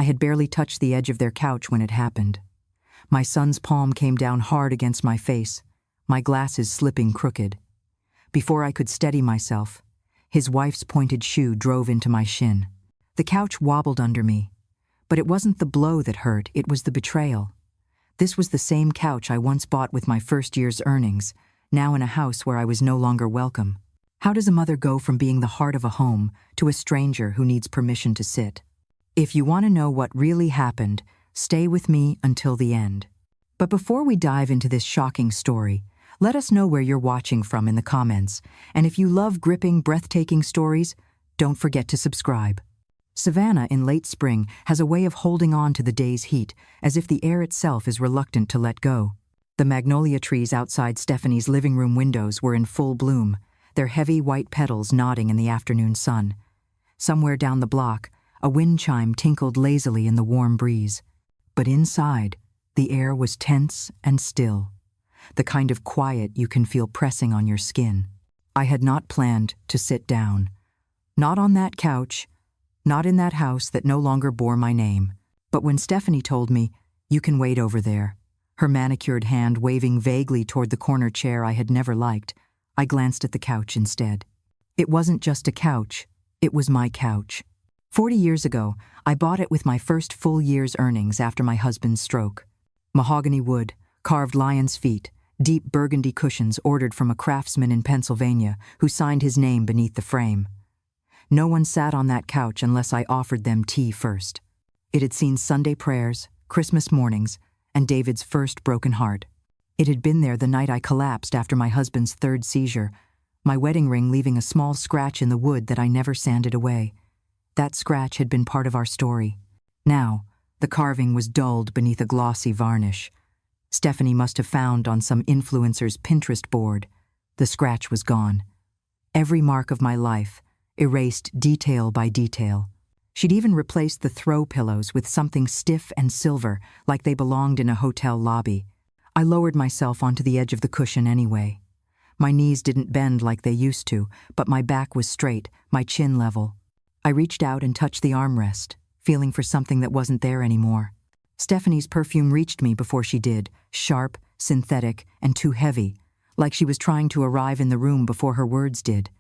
I had barely touched the edge of their couch when it happened. My son's palm came down hard against my face, my glasses slipping crooked. Before I could steady myself, his wife's pointed shoe drove into my shin. The couch wobbled under me, but it wasn't the blow that hurt, it was the betrayal. This was the same couch I once bought with my first year's earnings, now in a house where I was no longer welcome. How does a mother go from being the heart of a home to a stranger who needs permission to sit? If you want to know what really happened, stay with me until the end. But before we dive into this shocking story, let us know where you're watching from in the comments, and if you love gripping, breathtaking stories, don't forget to subscribe. Savannah in late spring has a way of holding on to the day's heat, as if the air itself is reluctant to let go. The magnolia trees outside Stephanie's living room windows were in full bloom, their heavy white petals nodding in the afternoon sun. Somewhere down the block, a wind chime tinkled lazily in the warm breeze. But inside, the air was tense and still, the kind of quiet you can feel pressing on your skin. I had not planned to sit down. Not on that couch, not in that house that no longer bore my name. But when Stephanie told me, "You can wait over there," her manicured hand waving vaguely toward the corner chair I had never liked, I glanced at the couch instead. It wasn't just a couch, it was my couch. 40 years ago, I bought it with my first full year's earnings after my husband's stroke. Mahogany wood, carved lion's feet, deep burgundy cushions ordered from a craftsman in Pennsylvania who signed his name beneath the frame. No one sat on that couch unless I offered them tea first. It had seen Sunday prayers, Christmas mornings, and David's first broken heart. It had been there the night I collapsed after my husband's third seizure, my wedding ring leaving a small scratch in the wood that I never sanded away. That scratch had been part of our story. Now, the carving was dulled beneath a glossy varnish. Stephanie must have found on some influencer's Pinterest board. The scratch was gone. Every mark of my life, erased detail by detail. She'd even replaced the throw pillows with something stiff and silver, like they belonged in a hotel lobby. I lowered myself onto the edge of the cushion anyway. My knees didn't bend like they used to, but my back was straight, my chin level. I reached out and touched the armrest, feeling for something that wasn't there anymore. Stephanie's perfume reached me before she did, sharp, synthetic, and too heavy, like she was trying to arrive in the room before her words did.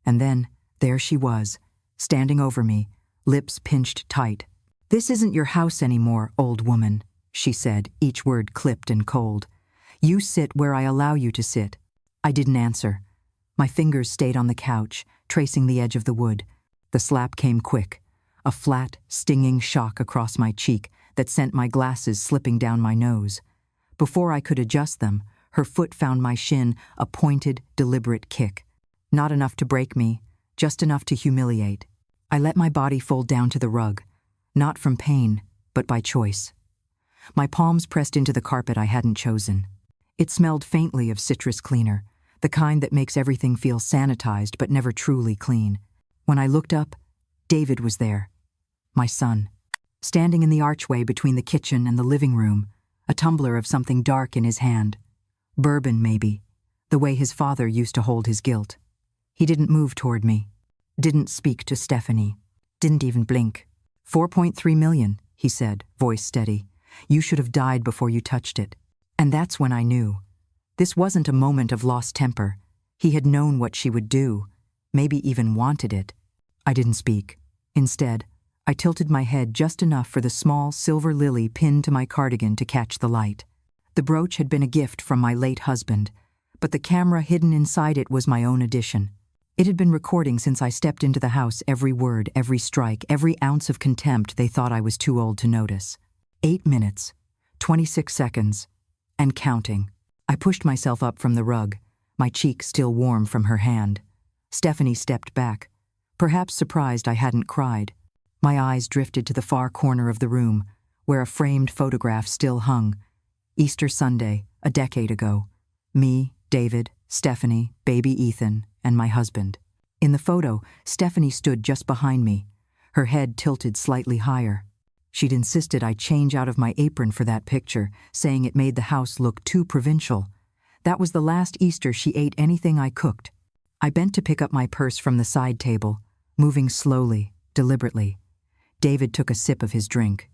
And then, there she was, standing over me, lips pinched tight. "This isn't your house anymore, old woman," she said, each word clipped and cold. "You sit where I allow you to sit." I didn't answer. My fingers stayed on the couch, tracing the edge of the wood. The slap came quick, a flat, stinging shock across my cheek that sent my glasses slipping down my nose. Before I could adjust them, her foot found my shin, a pointed, deliberate kick. Not enough to break me, just enough to humiliate. I let my body fold down to the rug, not from pain, but by choice. My palms pressed into the carpet I hadn't chosen. It smelled faintly of citrus cleaner, the kind that makes everything feel sanitized but never truly clean. When I looked up, David was there, my son, standing in the archway between the kitchen and the living room, a tumbler of something dark in his hand. Bourbon, maybe, the way his father used to hold his guilt. He didn't move toward me, didn't speak to Stephanie, didn't even blink. "4.3 million, he said, voice steady. "You should have died before you touched it." And that's when I knew. This wasn't a moment of lost temper. He had known what she would do, maybe even wanted it. I didn't speak. Instead, I tilted my head just enough for the small silver lily pinned to my cardigan to catch the light. The brooch had been a gift from my late husband, but the camera hidden inside it was my own addition. It had been recording since I stepped into the house every word, every strike, every ounce of contempt they thought I was too old to notice. 8 minutes, 26 seconds, and counting. I pushed myself up from the rug, my cheek still warm from her hand. Stephanie stepped back, perhaps surprised I hadn't cried. My eyes drifted to the far corner of the room, where a framed photograph still hung. Easter Sunday, a decade ago. Me, David, Stephanie, baby Ethan, and my husband. In the photo, Stephanie stood just behind me, her head tilted slightly higher. She'd insisted I change out of my apron for that picture, saying it made the house look too provincial. That was the last Easter she ate anything I cooked. I bent to pick up my purse from the side table, moving slowly, deliberately. David took a sip of his drink.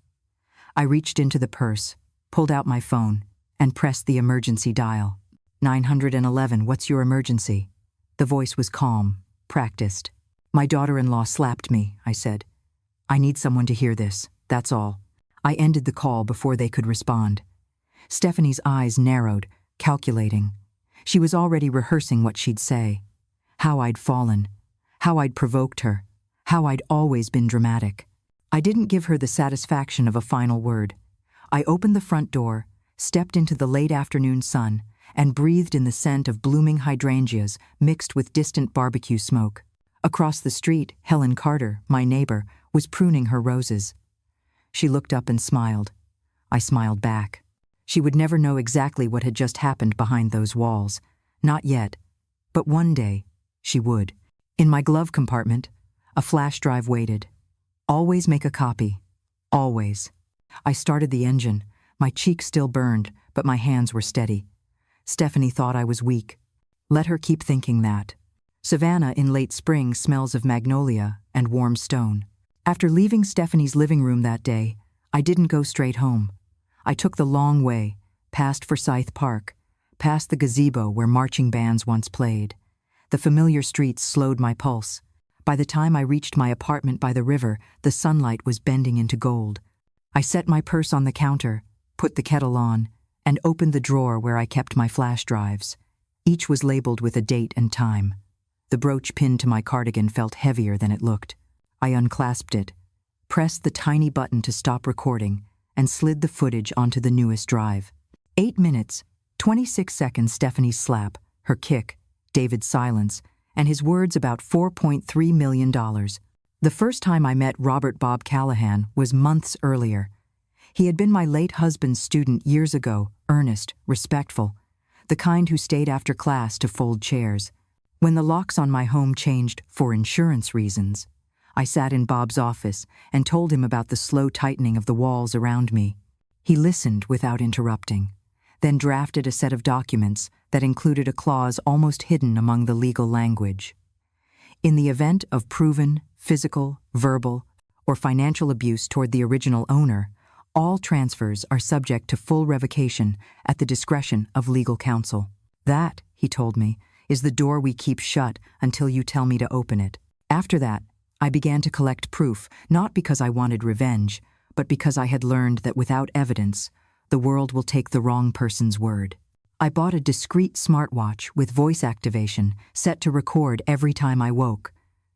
I reached into the purse, pulled out my phone, and pressed the emergency dial. 911, what's your emergency? The voice was calm, practiced. My daughter-in-law slapped me, I said. I need someone to hear this, that's all. I ended the call before they could respond. Stephanie's eyes narrowed, calculating. She was already rehearsing what she'd say. How I'd fallen. How I'd provoked her. How I'd always been dramatic. I didn't give her the satisfaction of a final word. I opened the front door, stepped into the late afternoon sun, and breathed in the scent of blooming hydrangeas mixed with distant barbecue smoke. Across the street, Helen Carter, my neighbor, was pruning her roses. She looked up and smiled. I smiled back. She would never know exactly what had just happened behind those walls. Not yet. But one day, she would. In my glove compartment, a flash drive waited. Always make a copy. Always. I started the engine. My cheeks still burned, but my hands were steady. Stephanie thought I was weak. Let her keep thinking that. Savannah in late spring smells of magnolia and warm stone. After leaving Stephanie's living room that day, I didn't go straight home. I took the long way, past Forsyth Park, past the gazebo where marching bands once played. The familiar streets slowed my pulse. By the time I reached my apartment by the river, the sunlight was bending into gold. I set my purse on the counter, put the kettle on, and opened the drawer where I kept my flash drives. Each was labeled with a date and time. The brooch pinned to my cardigan felt heavier than it looked. I unclasped it, pressed the tiny button to stop recording, and slid the footage onto the newest drive. 8 minutes, 26 seconds Stephanie's slap, her kick, David's silence, and his words about $4.3 million. The first time I met Robert Bob Callahan was months earlier. He had been my late husband's student years ago, earnest, respectful, the kind who stayed after class to fold chairs. When the locks on my home changed for insurance reasons, I sat in Bob's office and told him about the slow tightening of the walls around me. He listened without interrupting, then drafted a set of documents that included a clause almost hidden among the legal language. In the event of proven, physical, verbal, or financial abuse toward the original owner, all transfers are subject to full revocation at the discretion of legal counsel. That, he told me, is the door we keep shut until you tell me to open it. After that, I began to collect proof, not because I wanted revenge, but because I had learned that without evidence, the world will take the wrong person's word. I bought a discreet smartwatch with voice activation set to record every time I woke.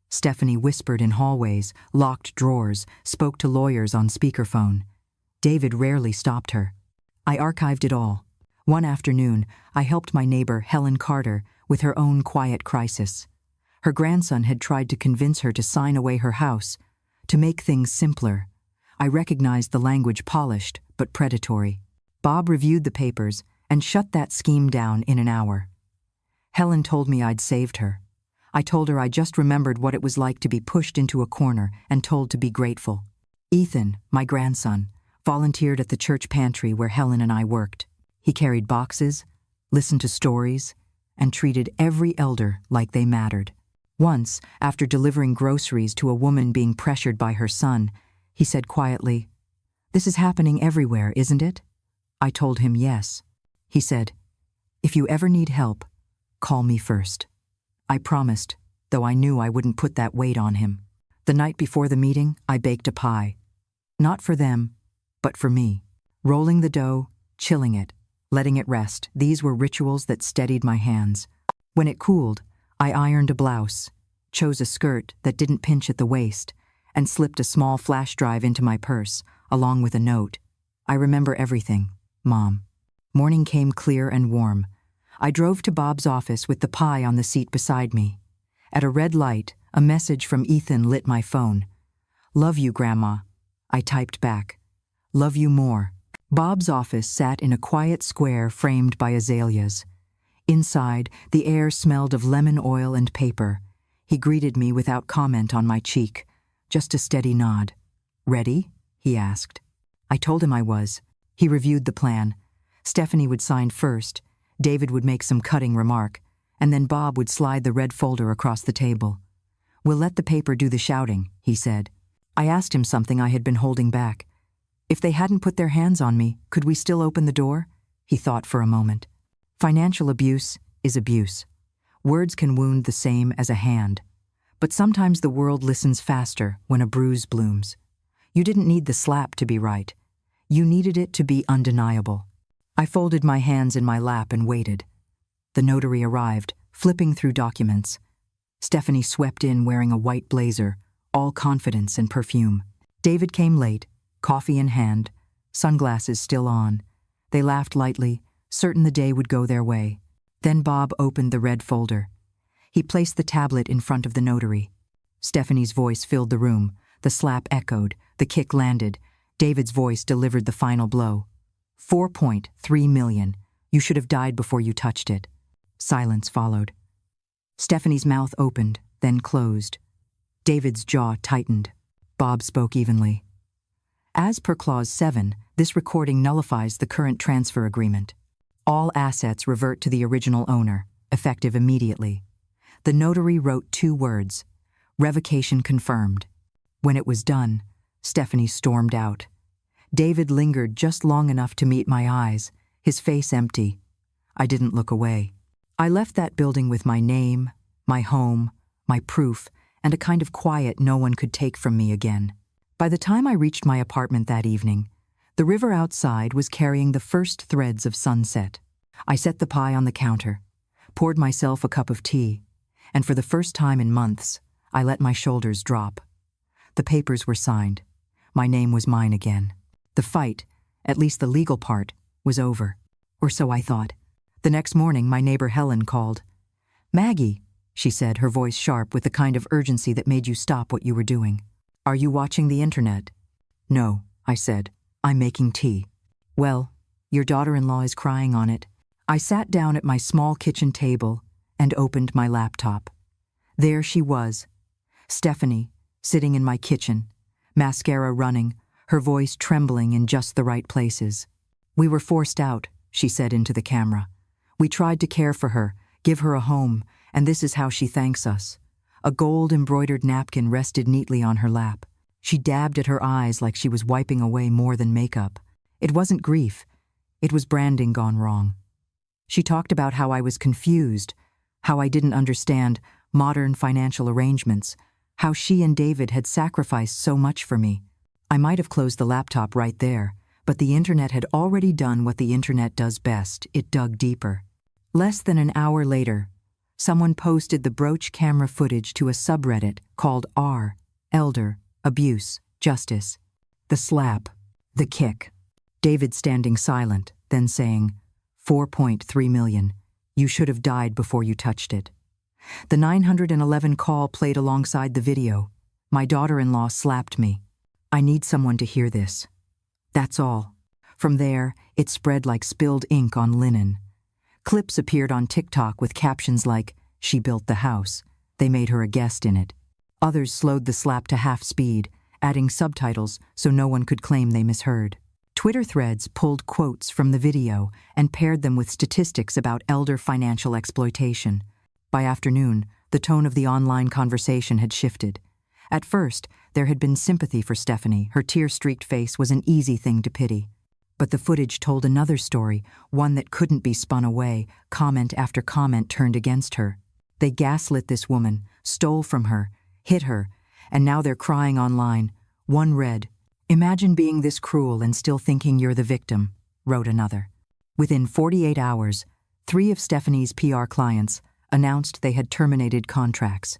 Stephanie whispered in hallways, locked drawers, spoke to lawyers on speakerphone. David rarely stopped her. I archived it all. One afternoon, I helped my neighbor, Helen Carter, with her own quiet crisis. Her grandson had tried to convince her to sign away her house, to make things simpler. I recognized the language polished but predatory. Bob reviewed the papers and shut that scheme down in an hour. Helen told me I'd saved her. I told her I just remembered what it was like to be pushed into a corner and told to be grateful. Ethan, my grandson, volunteered at the church pantry where Helen and I worked. He carried boxes, listened to stories, and treated every elder like they mattered. Once, after delivering groceries to a woman being pressured by her son, he said quietly, "This is happening everywhere, isn't it?" I told him yes. He said, "If you ever need help, call me first." I promised, though I knew I wouldn't put that weight on him. The night before the meeting, I baked a pie. Not for them, but for me. Rolling the dough, chilling it, letting it rest, these were rituals that steadied my hands. When it cooled, I ironed a blouse, chose a skirt that didn't pinch at the waist, and slipped a small flash drive into my purse, along with a note. "I remember everything, Mom." Morning came clear and warm. I drove to Bob's office with the pie on the seat beside me. At a red light, a message from Ethan lit my phone. "Love you, Grandma." I typed back, "Love you more." Bob's office sat in a quiet square framed by azaleas. Inside, the air smelled of lemon oil and paper. He greeted me without comment on my cheek, just a steady nod. "Ready?" he asked. I told him I was. He reviewed the plan. Stephanie would sign first, David would make some cutting remark, and then Bob would slide the red folder across the table. "We'll let the paper do the shouting," he said. I asked him something I had been holding back. If they hadn't put their hands on me, could we still open the door? He thought for a moment. Financial abuse is abuse. Words can wound the same as a hand. But sometimes the world listens faster when a bruise blooms. You didn't need the slap to be right. You needed it to be undeniable. I folded my hands in my lap and waited. The notary arrived, flipping through documents. Stephanie swept in wearing a white blazer, all confidence and perfume. David came late, coffee in hand, sunglasses still on. They laughed lightly, certain the day would go their way. Then Bob opened the red folder. He placed the tablet in front of the notary. Stephanie's voice filled the room. The slap echoed, the kick landed. David's voice delivered the final blow. 4.3 million. You should have died before you touched it. Silence followed. Stephanie's mouth opened, then closed. David's jaw tightened. Bob spoke evenly. As per Clause 7, this recording nullifies the current transfer agreement. All assets revert to the original owner, effective immediately. The notary wrote 2 words, Revocation confirmed. When it was done, Stephanie stormed out. David lingered just long enough to meet my eyes, his face empty. I didn't look away. I left that building with my name, my home, my proof, and a kind of quiet no one could take from me again. By the time I reached my apartment that evening, the river outside was carrying the first threads of sunset. I set the pie on the counter, poured myself a cup of tea, and for the first time in months, I let my shoulders drop. The papers were signed. My name was mine again. The fight, at least the legal part, was over. Or so I thought. The next morning, my neighbor Helen called. "Maggie," she said, her voice sharp with the kind of urgency that made you stop what you were doing. "Are you watching the internet?" "No," I said. "I'm making tea." "Well, your daughter-in-law is crying on it." I sat down at my small kitchen table and opened my laptop. There she was, Stephanie, sitting in my kitchen, mascara running, her voice trembling in just the right places. "We were forced out," she said into the camera. "We tried to care for her, give her a home, and this is how she thanks us." A gold-embroidered napkin rested neatly on her lap. She dabbed at her eyes like she was wiping away more than makeup. It wasn't grief. It was branding gone wrong. She talked about how I was confused, how I didn't understand modern financial arrangements, how she and David had sacrificed so much for me. I might have closed the laptop right there, but the internet had already done what the internet does best. It dug deeper. Less than an hour later, someone posted the Brooch camera footage to a subreddit called R. Elder, Abuse, Justice. The slap, the kick. David standing silent, then saying, 4.3 million. You should have died before you touched it. The 911 call played alongside the video. My daughter-in-law slapped me. I need someone to hear this. That's all. From there, it spread like spilled ink on linen. Clips appeared on TikTok with captions like, "She built the house." They made her a guest in it. Others slowed the slap to half speed, adding subtitles so no one could claim they misheard. Twitter threads pulled quotes from the video and paired them with statistics about elder financial exploitation. By afternoon, the tone of the online conversation had shifted. At first, there had been sympathy for Stephanie. Her tear-streaked face was an easy thing to pity. But the footage told another story, one that couldn't be spun away. Comment after comment turned against her. They gaslit this woman, stole from her, hit her, and now they're crying online. One read, "Imagine being this cruel and still thinking you're the victim," wrote another. Within 48 hours, 3 of Stephanie's PR clients announced they had terminated contracts.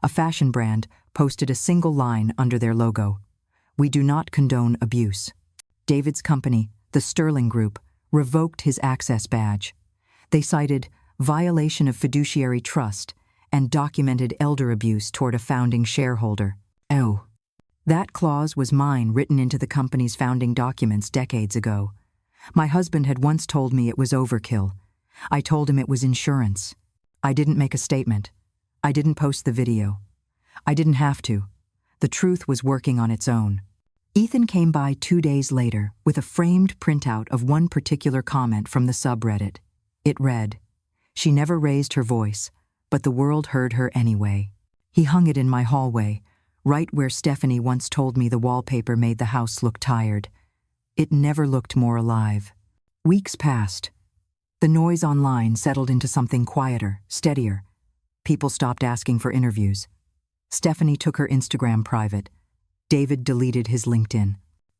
A fashion brand posted a single line under their logo, "We do not condone abuse." David's company, the Sterling Group, revoked his access badge. They cited violation of fiduciary trust and documented elder abuse toward a founding shareholder. Oh. That clause was mine, written into the company's founding documents decades ago. My husband had once told me it was overkill. I told him it was insurance. I didn't make a statement. I didn't post the video. I didn't have to. The truth was working on its own. Ethan came by 2 days later with a framed printout of one particular comment from the subreddit. It read, "She never raised her voice, but the world heard her anyway." He hung it in my hallway, right where Stephanie once told me the wallpaper made the house look tired. It never looked more alive. Weeks passed. The noise online settled into something quieter, steadier. People stopped asking for interviews. Stephanie took her Instagram private. David deleted his LinkedIn.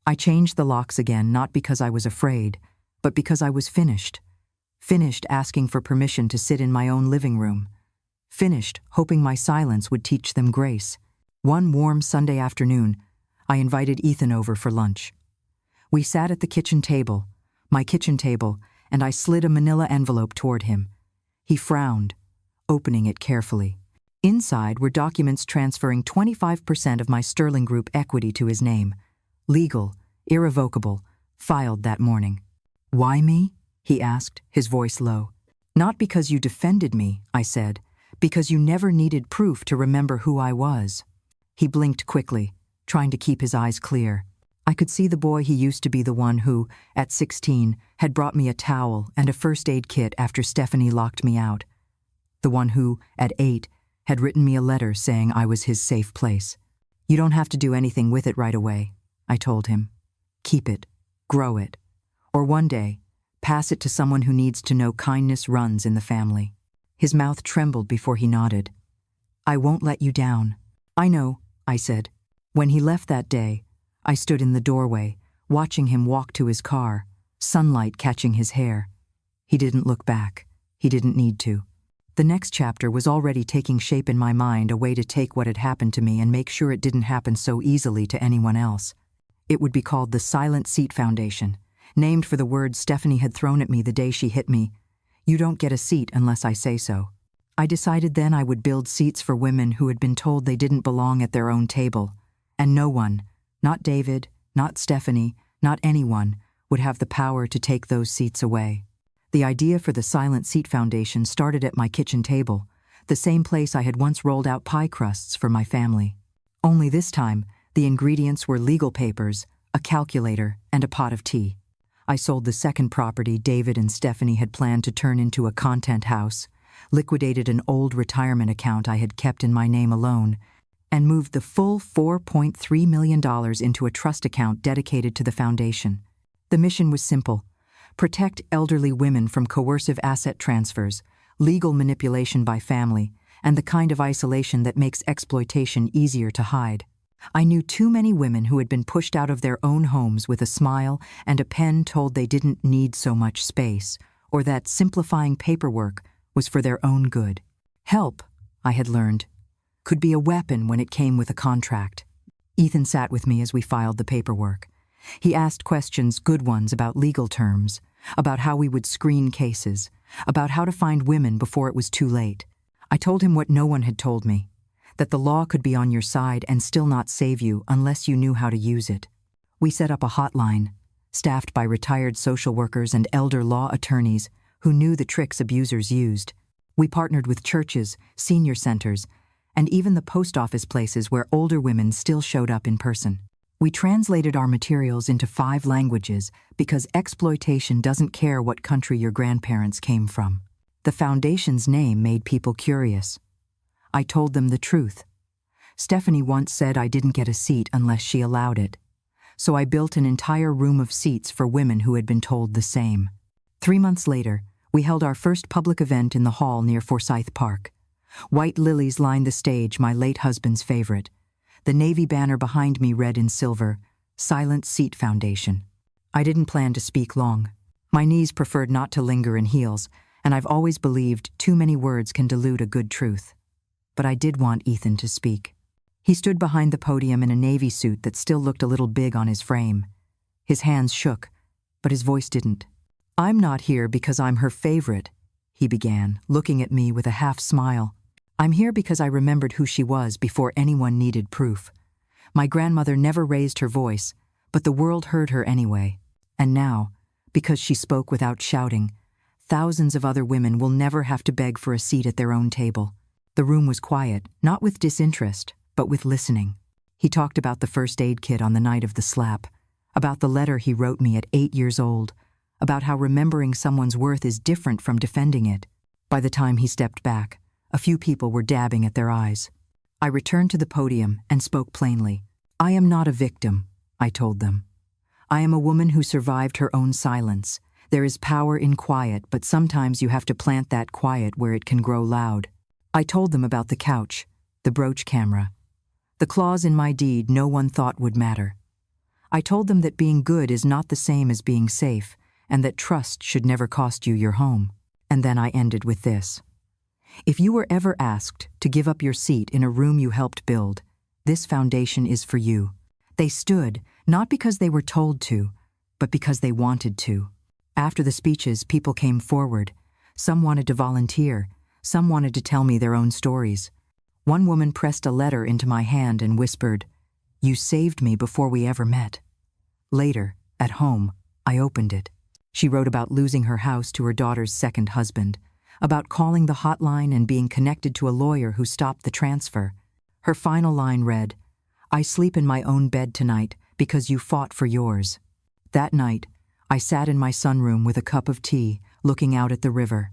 I changed the locks again, not because I was afraid, but because I was finished. Finished asking for permission to sit in my own living room. Finished hoping my silence would teach them grace. One warm Sunday afternoon, I invited Ethan over for lunch. We sat at the kitchen table, my kitchen table, and I slid a manila envelope toward him. He frowned, opening it carefully. Inside were documents transferring 25% of my Sterling Group equity to his name. Legal, irrevocable, filed that morning. "Why me?" he asked, his voice low. "Not because you defended me," I said, "because you never needed proof to remember who I was." He blinked quickly, trying to keep his eyes clear. I could see the boy he used to be, the one who, at 16, had brought me a towel and a first aid kit after Stephanie locked me out. The one who, at 8, had written me a letter saying I was his safe place. "You don't have to do anything with it right away," I told him. "Keep it, grow it, or one day, pass it to someone who needs to know kindness runs in the family." His mouth trembled before he nodded. "I won't let you down." "I know," I said. When he left that day, I stood in the doorway, watching him walk to his car, sunlight catching his hair. He didn't look back. He didn't need to. The next chapter was already taking shape in my mind, a way to take what had happened to me and make sure it didn't happen so easily to anyone else. It would be called the Silent Seat Foundation, named for the words Stephanie had thrown at me the day she hit me. "You don't get a seat unless I say so." I decided then I would build seats for women who had been told they didn't belong at their own table, and no one, not David, not Stephanie, not anyone, would have the power to take those seats away. The idea for the Silent Seat Foundation started at my kitchen table, the same place I had once rolled out pie crusts for my family. Only this time, the ingredients were legal papers, a calculator, and a pot of tea. I sold the second property David and Stephanie had planned to turn into a content house, liquidated an old retirement account I had kept in my name alone, and moved the full $4.3 million into a trust account dedicated to the foundation. The mission was simple: protect elderly women from coercive asset transfers, legal manipulation by family, and the kind of isolation that makes exploitation easier to hide. I knew too many women who had been pushed out of their own homes with a smile and a pen told they didn't need so much space, or that simplifying paperwork was for their own good. Help, I had learned, could be a weapon when it came with a contract. Ethan sat with me as we filed the paperwork. He asked questions, good ones, about legal terms, about how we would screen cases, about how to find women before it was too late. I told him what no one had told me, that the law could be on your side and still not save you unless you knew how to use it. We set up a hotline, staffed by retired social workers and elder law attorneys who knew the tricks abusers used. We partnered with churches, senior centers, and even the post office places where older women still showed up in person. We translated our materials into 5 languages because exploitation doesn't care what country your grandparents came from. The foundation's name made people curious. I told them the truth. Stephanie once said I didn't get a seat unless she allowed it. So I built an entire room of seats for women who had been told the same. 3 months later, we held our first public event in the hall near Forsyth Park. White lilies lined the stage, my late husband's favorite. The navy banner behind me read in silver, Silent Seat Foundation. I didn't plan to speak long. My knees preferred not to linger in heels, and I've always believed too many words can dilute a good truth. But I did want Ethan to speak. He stood behind the podium in a navy suit that still looked a little big on his frame. His hands shook, but his voice didn't. "I'm not here because I'm her favorite," he began, looking at me with a half smile. "I'm here because I remembered who she was before anyone needed proof. My grandmother never raised her voice, but the world heard her anyway. And now, because she spoke without shouting, thousands of other women will never have to beg for a seat at their own table." The room was quiet, not with disinterest, but with listening. He talked about the first aid kit on the night of the slap, about the letter he wrote me at 8 years old, about how remembering someone's worth is different from defending it. By the time he stepped back, a few people were dabbing at their eyes. I returned to the podium and spoke plainly. "I am not a victim," I told them. I am a woman who survived her own silence. There is power in quiet, but sometimes you have to plant that quiet where it can grow loud. I told them about the couch, the Brooch camera, the clause in my deed no one thought would matter. I told them that being good is not the same as being safe, and that trust should never cost you your home. And then I ended with this. If you were ever asked to give up your seat in a room you helped build, this foundation is for you. They stood, not because they were told to, but because they wanted to. After the speeches, people came forward. Some wanted to volunteer. Some wanted to tell me their own stories. One woman pressed a letter into my hand and whispered, "You saved me before we ever met." Later, at home, I opened it. She wrote about losing her house to her daughter's second husband, about calling the hotline and being connected to a lawyer who stopped the transfer. Her final line read, "I sleep in my own bed tonight because you fought for yours." That night, I sat in my sunroom with a cup of tea, looking out at the river.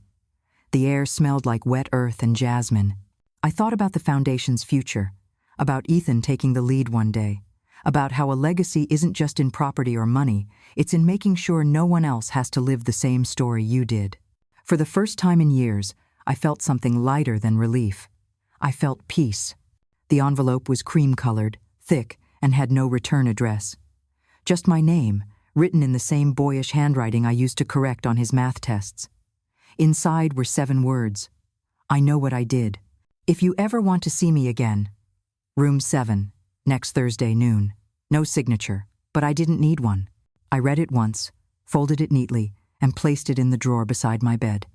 The air smelled like wet earth and jasmine. I thought about the foundation's future, about Ethan taking the lead one day, about how a legacy isn't just in property or money, it's in making sure no one else has to live the same story you did. For the first time in years, I felt something lighter than relief. I felt peace. The envelope was cream-colored, thick, and had no return address. Just my name, written in the same boyish handwriting I used to correct on his math tests. Inside were 7 words. I know what I did. If you ever want to see me again. Room 7, next Thursday noon. No signature, but I didn't need one. I read it once, folded it neatly, and placed it in the drawer beside my bed.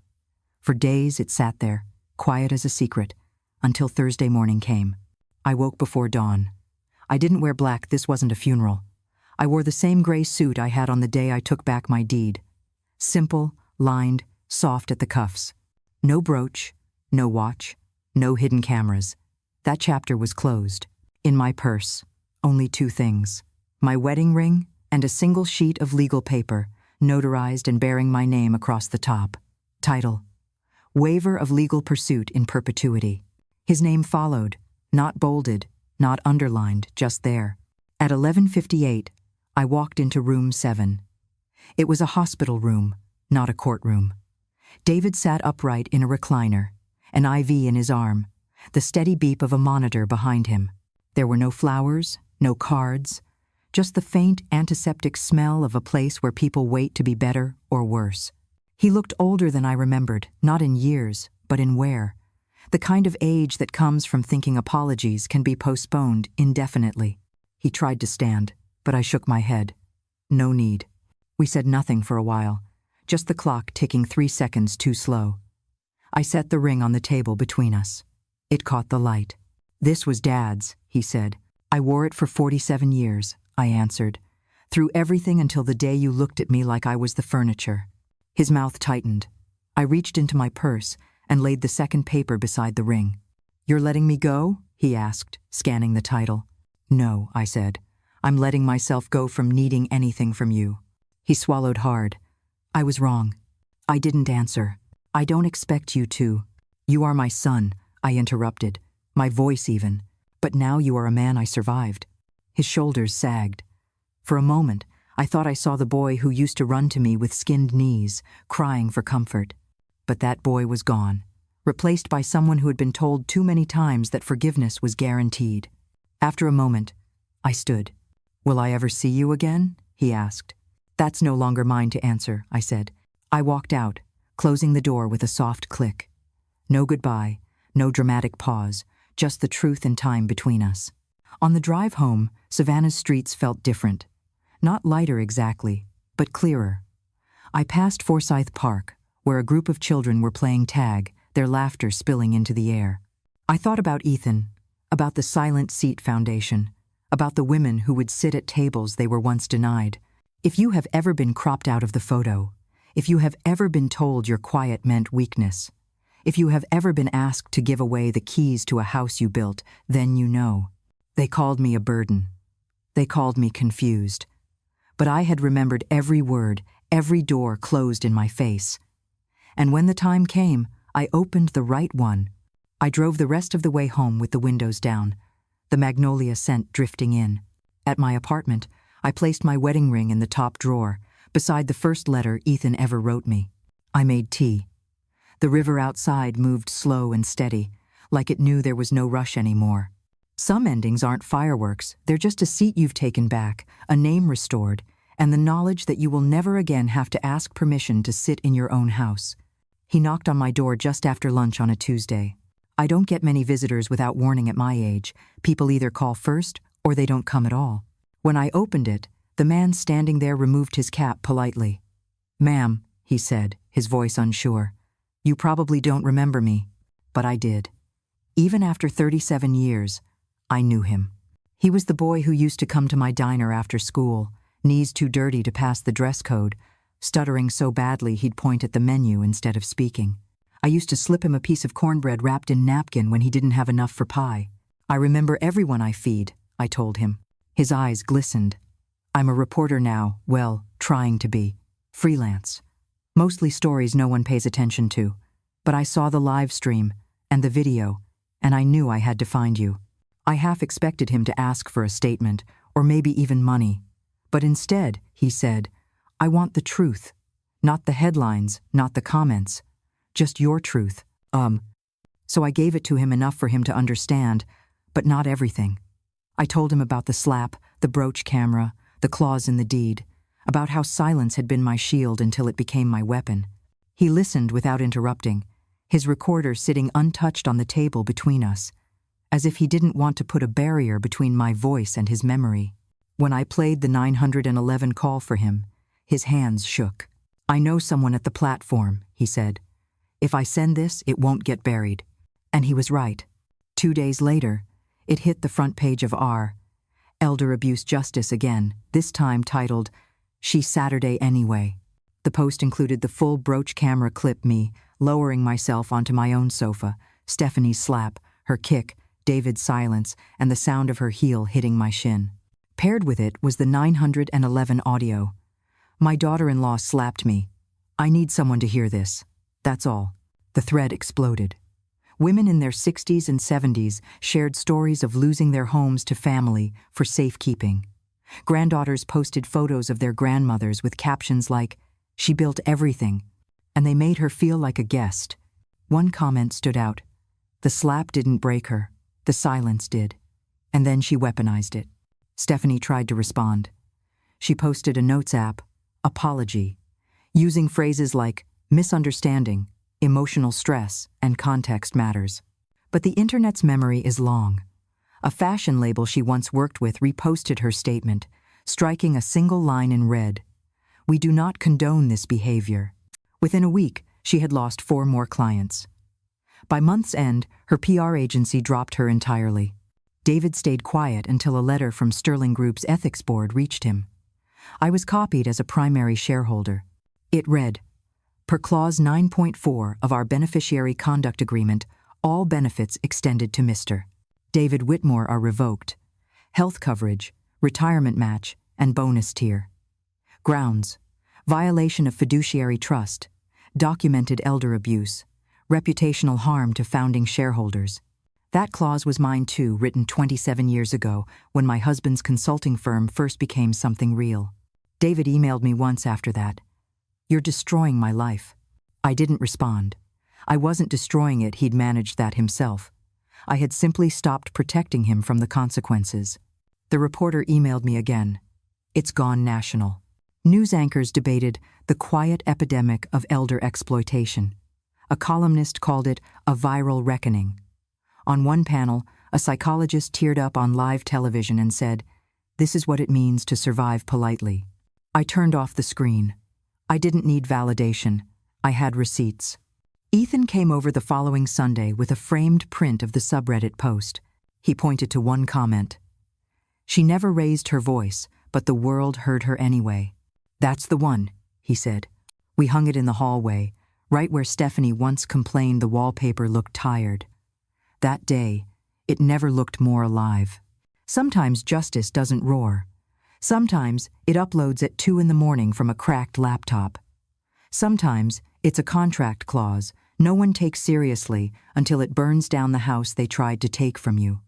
For days it sat there, quiet as a secret, until Thursday morning came. I woke before dawn. I didn't wear black, this wasn't a funeral. I wore the same gray suit I had on the day I took back my deed. Simple, lined, soft at the cuffs. No brooch, no watch, no hidden cameras. That chapter was closed. In my purse, only 2 things. My wedding ring and a single sheet of legal paper, notarized and bearing my name across the top. Title: Waiver of Legal Pursuit in Perpetuity. His name followed, not bolded, not underlined, just there. At 11:58, I walked into room 7. It was a hospital room, not a courtroom. David sat upright in a recliner, an IV in his arm, the steady beep of a monitor behind him. There were no flowers, no cards, just the faint antiseptic smell of a place where people wait to be better or worse. He looked older than I remembered, not in years, but in wear. The kind of age that comes from thinking apologies can be postponed indefinitely. He tried to stand, but I shook my head. No need. We said nothing for a while, just the clock ticking 3 seconds too slow. I set the ring on the table between us. It caught the light. "This was Dad's," he said. "I wore it for 47 years, I answered. "Through everything until the day you looked at me like I was the furniture." His mouth tightened. I reached into my purse and laid the second paper beside the ring. "You're letting me go?" he asked, scanning the title. "No," I said. "I'm letting myself go from needing anything from you." He swallowed hard. "I was wrong. I didn't answer. I don't expect you to." "You are my son," I interrupted, my voice even. "But now you are a man I survived." His shoulders sagged. For a moment, I thought I saw the boy who used to run to me with skinned knees, crying for comfort. But that boy was gone, replaced by someone who had been told too many times that forgiveness was guaranteed. After a moment, I stood. "Will I ever see you again?" he asked. "That's no longer mine to answer," I said. I walked out, closing the door with a soft click. No goodbye, no dramatic pause, just the truth and time between us. On the drive home, Savannah's streets felt different. Not lighter exactly, but clearer. I passed Forsyth Park, where a group of children were playing tag, their laughter spilling into the air. I thought about Ethan, about the Silent Seat Foundation, about the women who would sit at tables they were once denied. If you have ever been cropped out of the photo, if you have ever been told your quiet meant weakness, if you have ever been asked to give away the keys to a house you built, then you know. They called me a burden. They called me confused. But I had remembered every word, every door closed in my face. And when the time came, I opened the right one. I drove the rest of the way home with the windows down, the magnolia scent drifting in. At my apartment, I placed my wedding ring in the top drawer, beside the first letter Ethan ever wrote me. I made tea. The river outside moved slow and steady, like it knew there was no rush anymore. Some endings aren't fireworks, they're just a seat you've taken back, a name restored, and the knowledge that you will never again have to ask permission to sit in your own house. He knocked on my door just after lunch on a Tuesday. I don't get many visitors without warning at my age. People either call first or they don't come at all. When I opened it, the man standing there removed his cap politely. "Ma'am," he said, his voice unsure, "you probably don't remember me, but I did. Even after 37 years, I knew him. He was the boy who used to come to my diner after school, knees too dirty to pass the dress code, stuttering so badly he'd point at the menu instead of speaking. I used to slip him a piece of cornbread wrapped in napkin when he didn't have enough for pie. I remember everyone I feed," I told him. His eyes glistened. "I'm a reporter now, well, trying to be. Freelance. Mostly stories no one pays attention to. But I saw the live stream and the video, and I knew I had to find you." I half expected him to ask for a statement, or maybe even money. But instead, he said, "I want the truth. Not the headlines, not the comments. Just your truth." So I gave it to him enough for him to understand, but not everything. I told him about the slap, the Brooch camera, the clause in the deed, about how silence had been my shield until it became my weapon. He listened without interrupting, his recorder sitting untouched on the table between us, as if he didn't want to put a barrier between my voice and his memory. When I played the 911 call for him, his hands shook. "I know someone at the platform," he said. "If I send this, it won't get buried." And he was right. 2 days later, it hit the front page of R. Elder Abuse Justice again, this time titled, "She's Saturday Anyway." The post included the full Brooch camera clip, me lowering myself onto my own sofa, Stephanie's slap, her kick, David's silence, and the sound of her heel hitting my shin. Paired with it was the 911 audio. "My daughter-in-law slapped me. I need someone to hear this. That's all." The thread exploded. Women in their 60s and 70s shared stories of losing their homes to family for safekeeping. Granddaughters posted photos of their grandmothers with captions like, "She built everything," and they made her feel like a guest. One comment stood out. "The slap didn't break her. The silence did." And then she weaponized it. Stephanie tried to respond. She posted a notes app, apology, using phrases like misunderstanding, emotional stress, and context matters. But the internet's memory is long. A fashion label she once worked with reposted her statement, striking a single line in red. "We do not condone this behavior." Within a week, she had lost 4 more clients. By month's end, her PR agency dropped her entirely. David stayed quiet until a letter from Sterling Group's ethics board reached him. I was copied as a primary shareholder. It read, "Per clause 9.4 of our beneficiary conduct agreement, all benefits extended to Mr. David Whitmore are revoked. Health coverage, retirement match, and bonus tier. Grounds: violation of fiduciary trust, documented elder abuse, reputational harm to founding shareholders." That clause was mine too, written 27 years ago, when my husband's consulting firm first became something real. David emailed me once after that. "You're destroying my life." I didn't respond. I wasn't destroying it, he'd managed that himself. I had simply stopped protecting him from the consequences. The reporter emailed me again. "It's gone national." News anchors debated the quiet epidemic of elder exploitation. A columnist called it a viral reckoning. On one panel, a psychologist teared up on live television and said, "This is what it means to survive politely." I turned off the screen. I didn't need validation. I had receipts. Ethan came over the following Sunday with a framed print of the subreddit post. He pointed to one comment. "She never raised her voice, but the world heard her anyway." "That's the one," he said. We hung it in the hallway, right where Stephanie once complained the wallpaper looked tired. That day, it never looked more alive. Sometimes justice doesn't roar. Sometimes it uploads at 2 a.m. from a cracked laptop. Sometimes it's a contract clause no one takes seriously until it burns down the house they tried to take from you.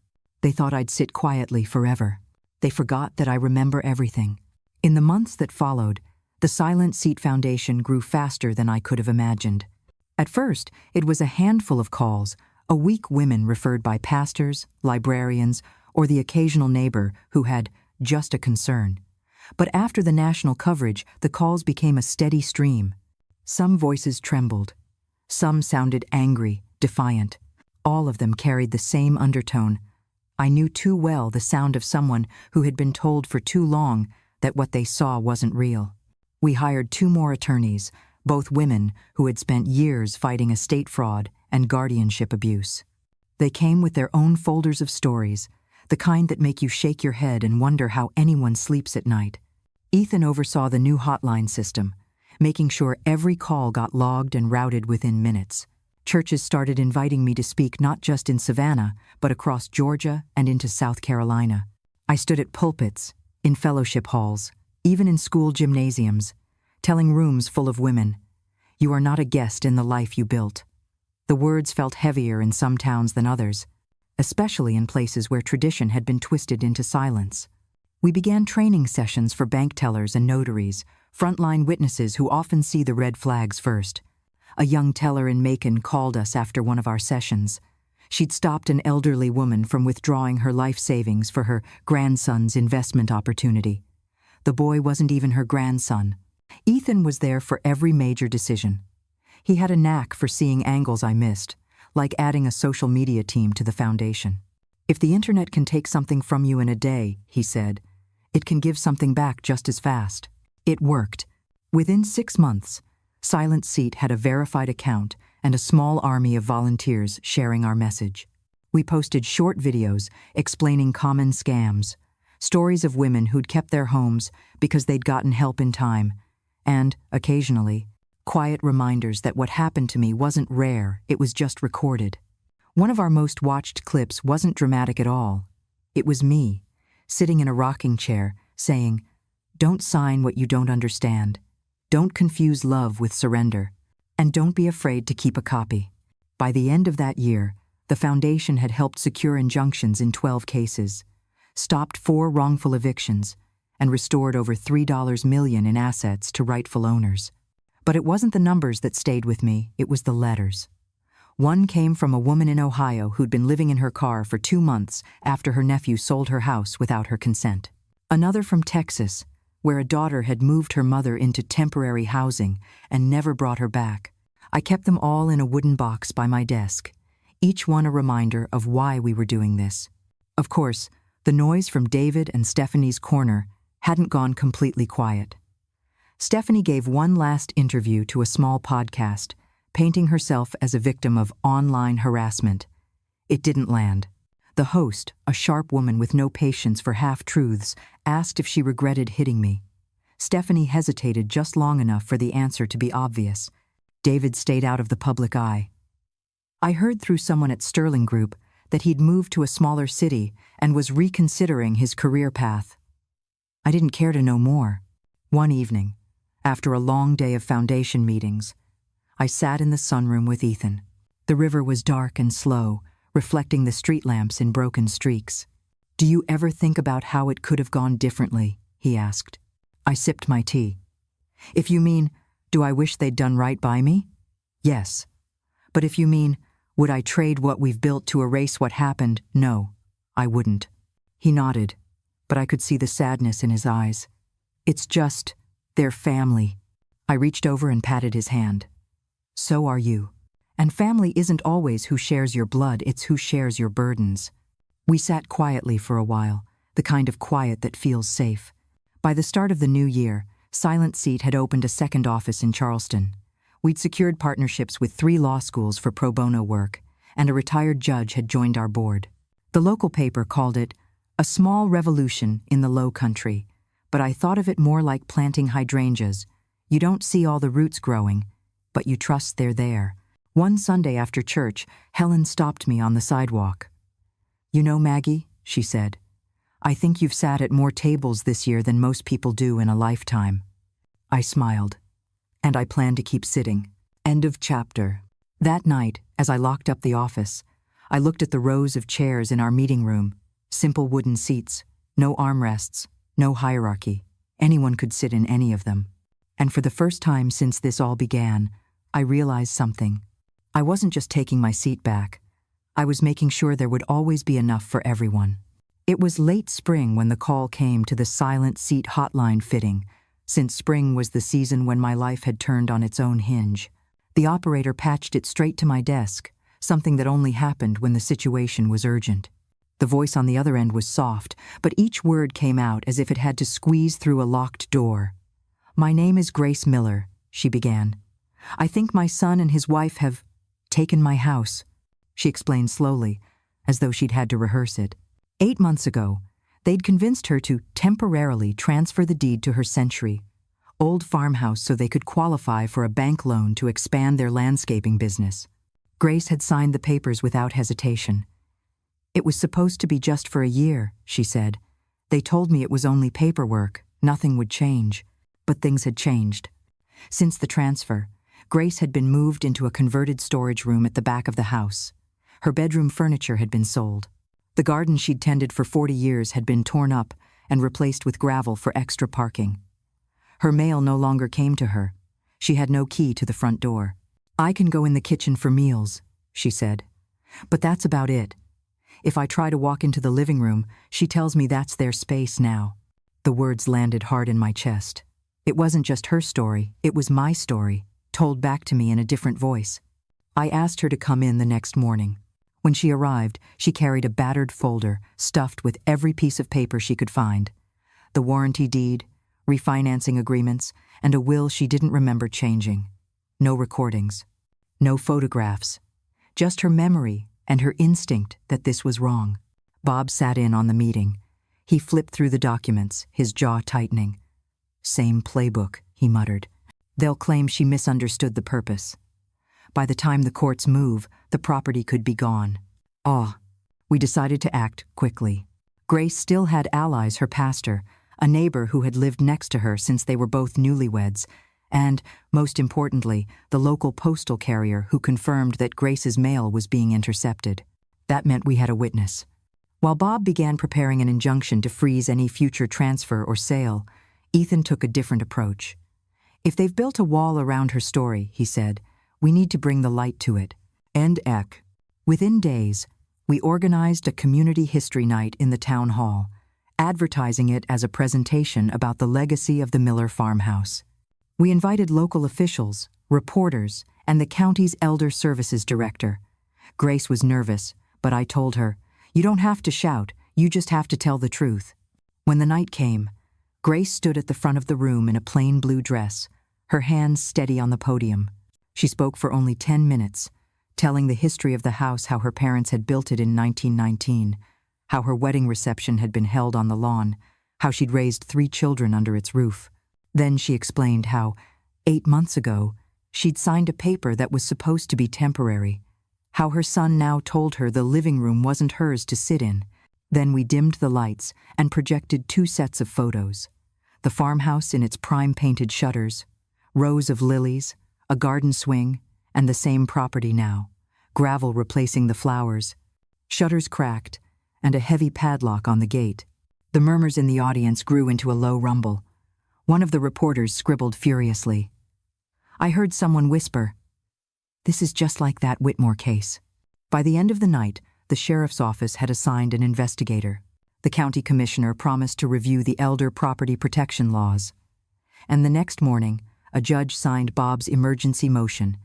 They thought I'd sit quietly forever. They forgot that I remember everything. In the months that followed, the Silent Seat Foundation grew faster than I could have imagined. At first, it was a handful of calls, a weak women referred by pastors, librarians, or the occasional neighbor who had just a concern. But after the national coverage, the calls became a steady stream. Some voices trembled. Some sounded angry, defiant. All of them carried the same undertone. I knew too well the sound of someone who had been told for too long that what they saw wasn't real. We hired 2 more attorneys, both women who had spent years fighting estate fraud and guardianship abuse. They came with their own folders of stories, the kind that make you shake your head and wonder how anyone sleeps at night. Ethan oversaw the new hotline system, making sure every call got logged and routed within minutes. Churches started inviting me to speak not just in Savannah, but across Georgia and into South Carolina. I stood at pulpits, in fellowship halls, even in school gymnasiums, telling rooms full of women, "You are not a guest in the life you built." The words felt heavier in some towns than others, especially in places where tradition had been twisted into silence. We began training sessions for bank tellers and notaries, frontline witnesses who often see the red flags first. A young teller in Macon called us after one of our sessions. She'd stopped an elderly woman from withdrawing her life savings for her grandson's investment opportunity. The boy wasn't even her grandson. Ethan was there for every major decision. He had a knack for seeing angles I missed, like adding a social media team to the foundation. "If the internet can take something from you in a day," he said, "it can give something back just as fast." It worked. Within 6 months, Silent Seat had a verified account and a small army of volunteers sharing our message. We posted short videos explaining common scams, stories of women who'd kept their homes because they'd gotten help in time, and, occasionally, quiet reminders that what happened to me wasn't rare, it was just recorded. One of our most watched clips wasn't dramatic at all. It was me, sitting in a rocking chair, saying, "Don't sign what you don't understand. Don't confuse love with surrender. And don't be afraid to keep a copy." By the end of that year, the foundation had helped secure injunctions in 12 cases, stopped 4 wrongful evictions, and restored over $3 million in assets to rightful owners. But it wasn't the numbers that stayed with me, it was the letters. One came from a woman in Ohio who'd been living in her car for 2 months after her nephew sold her house without her consent. Another from Texas, where a daughter had moved her mother into temporary housing and never brought her back. I kept them all in a wooden box by my desk, each one a reminder of why we were doing this. Of course, the noise from David and Stephanie's corner hadn't gone completely quiet. Stephanie gave one last interview to a small podcast, painting herself as a victim of online harassment. It didn't land. The host, a sharp woman with no patience for half-truths, asked if she regretted hitting me. Stephanie hesitated just long enough for the answer to be obvious. David stayed out of the public eye. I heard through someone at Sterling Group that he'd moved to a smaller city and was reconsidering his career path. I didn't care to know more. One evening, after a long day of foundation meetings, I sat in the sunroom with Ethan. The river was dark and slow, reflecting the street lamps in broken streaks. "Do you ever think about how it could have gone differently?" he asked. I sipped my tea. "If you mean, do I wish they'd done right by me? Yes. But if you mean, would I trade what we've built to erase what happened? No, I wouldn't." He nodded, but I could see the sadness in his eyes. "It's just, they're family." I reached over and patted his hand. "So are you. And family isn't always who shares your blood, it's who shares your burdens." We sat quietly for a while, the kind of quiet that feels safe. By the start of the new year, Silent Seat had opened a second office in Charleston. We'd secured partnerships with 3 law schools for pro bono work, and a retired judge had joined our board. The local paper called it a small revolution in the Low Country, but I thought of it more like planting hydrangeas. You don't see all the roots growing, but you trust they're there. One Sunday after church, Helen stopped me on the sidewalk. "You know, Maggie," she said, "I think you've sat at more tables this year than most people do in a lifetime." I smiled. "And I plan to keep sitting." End of chapter. That night, as I locked up the office, I looked at the rows of chairs in our meeting room, simple wooden seats, no armrests, no hierarchy, Anyone could sit in any of them. And for the first time since this all began, I realized something. I wasn't just taking my seat back. I was making sure there would always be enough for everyone. It was late spring when the call came to the silent seat hotline fitting, since spring was the season when my life had turned on its own hinge. The operator patched it straight to my desk, something that only happened when the situation was urgent. The voice on the other end was soft, but each word came out as if it had to squeeze through a locked door. "My name is Grace Miller," she began. "I think my son and his wife have taken my house," she explained slowly, as though she'd had to rehearse it. 8 months ago, they'd convinced her to temporarily transfer the deed to her century, old farmhouse so they could qualify for a bank loan to expand their landscaping business. Grace had signed the papers without hesitation. "It was supposed to be just for a year," she said. "They told me it was only paperwork, nothing would change." But things had changed. Since the transfer, Grace had been moved into a converted storage room at the back of the house. Her bedroom furniture had been sold. The garden she'd tended for 40 years had been torn up and replaced with gravel for extra parking. Her mail no longer came to her. She had no key to the front door. "I can go in the kitchen for meals," she said. "But that's about it. If I try to walk into the living room, she tells me that's their space now." The words landed hard in my chest. It wasn't just her story, it was my story, told back to me in a different voice. I asked her to come in the next morning. When she arrived, she carried a battered folder stuffed with every piece of paper she could find. The warranty deed, refinancing agreements, and a will she didn't remember changing. No recordings. No photographs. Just her memory and her instinct that this was wrong. Bob sat in on the meeting. He flipped through the documents, his jaw tightening. "Same playbook," he muttered. "They'll claim she misunderstood the purpose. By the time the courts move, the property could be gone." We decided to act quickly. Grace still had allies, her pastor, a neighbor who had lived next to her since they were both newlyweds, and, most importantly, the local postal carrier who confirmed that Grace's mail was being intercepted. That meant we had a witness. While Bob began preparing an injunction to freeze any future transfer or sale, Ethan took a different approach. "If they've built a wall around her story," he said, "we need to bring the light to it." Within days, we organized a community history night in the town hall, advertising it as a presentation about the legacy of the Miller farmhouse. We invited local officials, reporters, and the county's elder services director. Grace was nervous, but I told her, "You don't have to shout, you just have to tell the truth." When the night came, Grace stood at the front of the room in a plain blue dress, her hands steady on the podium. She spoke for only 10 minutes, telling the history of the house, how her parents had built it in 1919, how her wedding reception had been held on the lawn, how she'd raised 3 children under its roof. Then she explained how, 8 months ago, she'd signed a paper that was supposed to be temporary, how her son now told her the living room wasn't hers to sit in. Then we dimmed the lights and projected 2 sets of photos. The farmhouse in its prime painted shutters, rows of lilies, a garden swing, and the same property now, gravel replacing the flowers, shutters cracked, and a heavy padlock on the gate. The murmurs in the audience grew into a low rumble. One of the reporters scribbled furiously. I heard someone whisper, "This is just like that Whitmore case." By the end of the night, the sheriff's office had assigned an investigator. The county commissioner promised to review the elder property protection laws. And the next morning, a judge signed Bob's emergency motion,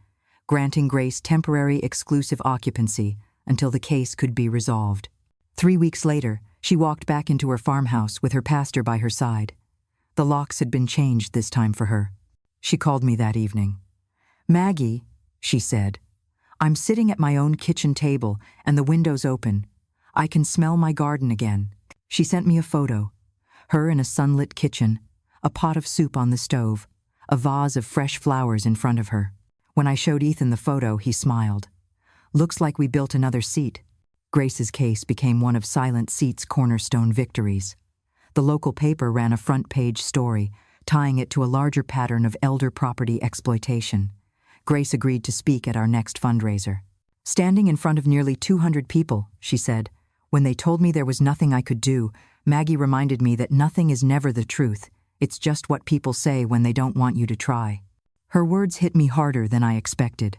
granting Grace temporary exclusive occupancy until the case could be resolved. 3 weeks later, she walked back into her farmhouse with her pastor by her side. The locks had been changed this time for her. She called me that evening. "Maggie," she said, "I'm sitting at my own kitchen table and the window's open. I can smell my garden again." She sent me a photo. Her in a sunlit kitchen, a pot of soup on the stove, a vase of fresh flowers in front of her. When I showed Ethan the photo, he smiled. "Looks like we built another seat." Grace's case became one of Silent Seat's cornerstone victories. The local paper ran a front-page story, tying it to a larger pattern of elder property exploitation. Grace agreed to speak at our next fundraiser. "Standing in front of nearly 200 people," she said, "when they told me there was nothing I could do, Maggie reminded me that nothing is never the truth. It's just what people say when they don't want you to try. Her words hit me harder than I expected.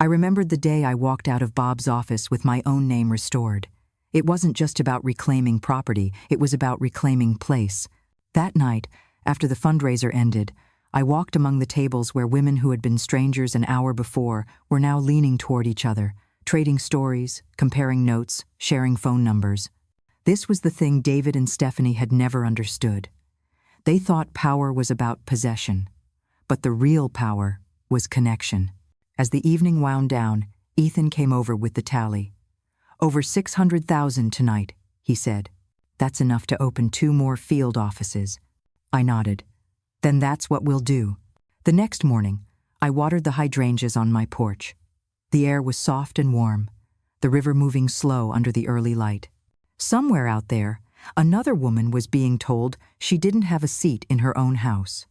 I remembered the day I walked out of Bob's office with my own name restored. It wasn't just about reclaiming property, it was about reclaiming place. That night, after the fundraiser ended, I walked among the tables where women who had been strangers an hour before were now leaning toward each other, trading stories, comparing notes, sharing phone numbers. This was the thing David and Stephanie had never understood. They thought power was about possession, but the real power was connection. As the evening wound down, Ethan came over with the tally. "Over 600,000 tonight," he said. "That's enough to open 2 more field offices." I nodded. "Then that's what we'll do." The next morning, I watered the hydrangeas on my porch. The air was soft and warm, the river moving slow under the early light. Somewhere out there, another woman was being told she didn't have a seat in her own house.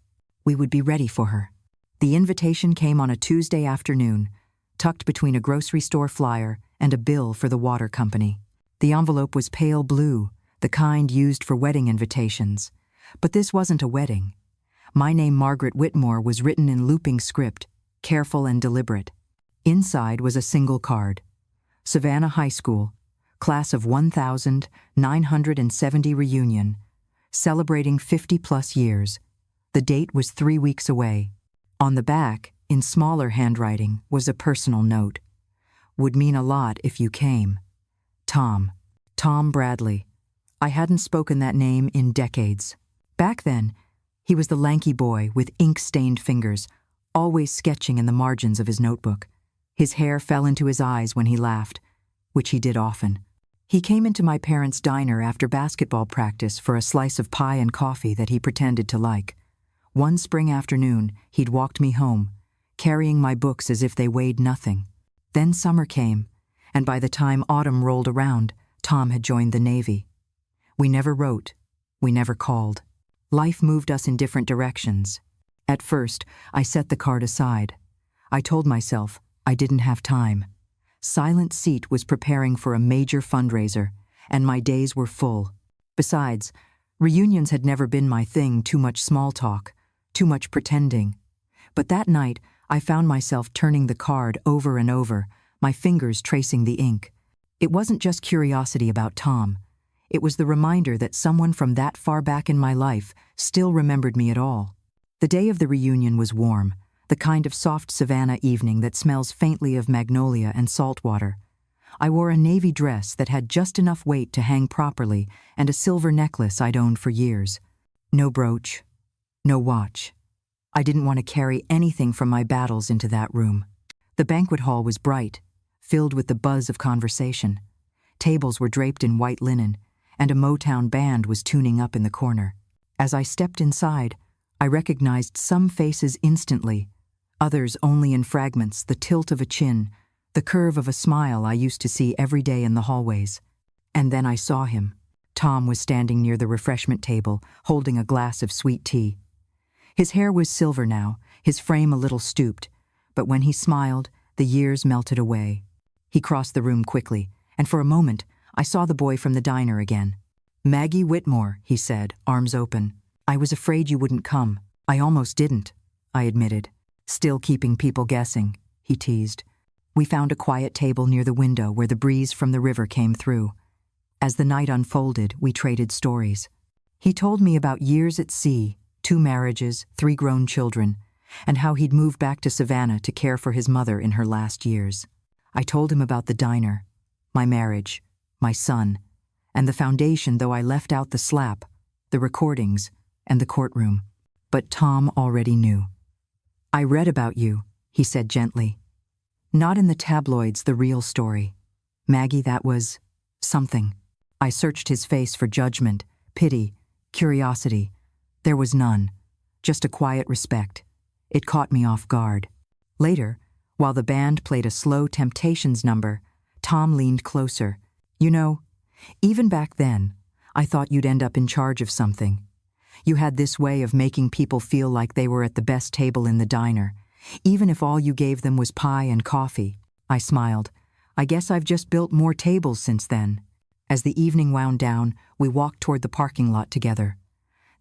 We would be ready for her. The invitation came on a Tuesday afternoon, tucked between a grocery store flyer and a bill for the water company. The envelope was pale blue, the kind used for wedding invitations. But this wasn't a wedding. My name, Margaret Whitmore, was written in looping script, careful and deliberate. Inside was a single card. Savannah High School, class of 1,970 reunion, celebrating 50-plus years. The date was 3 weeks away. On the back, in smaller handwriting, was a personal note. "Would mean a lot if you came. Tom Bradley." I hadn't spoken that name in decades. Back then, he was the lanky boy with ink-stained fingers, always sketching in the margins of his notebook. His hair fell into his eyes when he laughed, which he did often. He came into my parents' diner after basketball practice for a slice of pie and coffee that he pretended to like. One spring afternoon, he'd walked me home, carrying my books as if they weighed nothing. Then summer came, and by the time autumn rolled around, Tom had joined the Navy. We never wrote, we never called. Life moved us in different directions. At first, I set the card aside. I told myself I didn't have time. Silent Seat was preparing for a major fundraiser, and my days were full. Besides, reunions had never been my thing. Too much small talk, too much pretending. But that night, I found myself turning the card over and over, my fingers tracing the ink. It wasn't just curiosity about Tom. It was the reminder that someone from that far back in my life still remembered me at all. The day of the reunion was warm, the kind of soft Savannah evening that smells faintly of magnolia and salt water. I wore a navy dress that had just enough weight to hang properly and a silver necklace I'd owned for years. No brooch, no watch. I didn't want to carry anything from my battles into that room. The banquet hall was bright, filled with the buzz of conversation. Tables were draped in white linen, and a Motown band was tuning up in the corner. As I stepped inside, I recognized some faces instantly, others only in fragments, the tilt of a chin, the curve of a smile I used to see every day in the hallways. And then I saw him. Tom was standing near the refreshment table, holding a glass of sweet tea. His hair was silver now, his frame a little stooped, but when he smiled, the years melted away. He crossed the room quickly, and for a moment, I saw the boy from the diner again. "Maggie Whitmore," he said, arms open. "I was afraid you wouldn't come." "I almost didn't," I admitted. "Still keeping people guessing," he teased. We found a quiet table near the window where the breeze from the river came through. As the night unfolded, we traded stories. He told me about years at sea, 2 marriages, 3 grown children, and how he'd moved back to Savannah to care for his mother in her last years. I told him about the diner, my marriage, my son, and the foundation, though I left out the slap, the recordings, and the courtroom. But Tom already knew. "I read about you," he said gently. "Not in the tabloids, the real story. Maggie, that was something." I searched his face for judgment, pity, curiosity. There was none, just a quiet respect. It caught me off guard. Later, while the band played a slow Temptations number, Tom leaned closer. "You know, even back then, I thought you'd end up in charge of something. You had this way of making people feel like they were at the best table in the diner, even if all you gave them was pie and coffee." I smiled. "I guess I've just built more tables since then." As the evening wound down, we walked toward the parking lot together.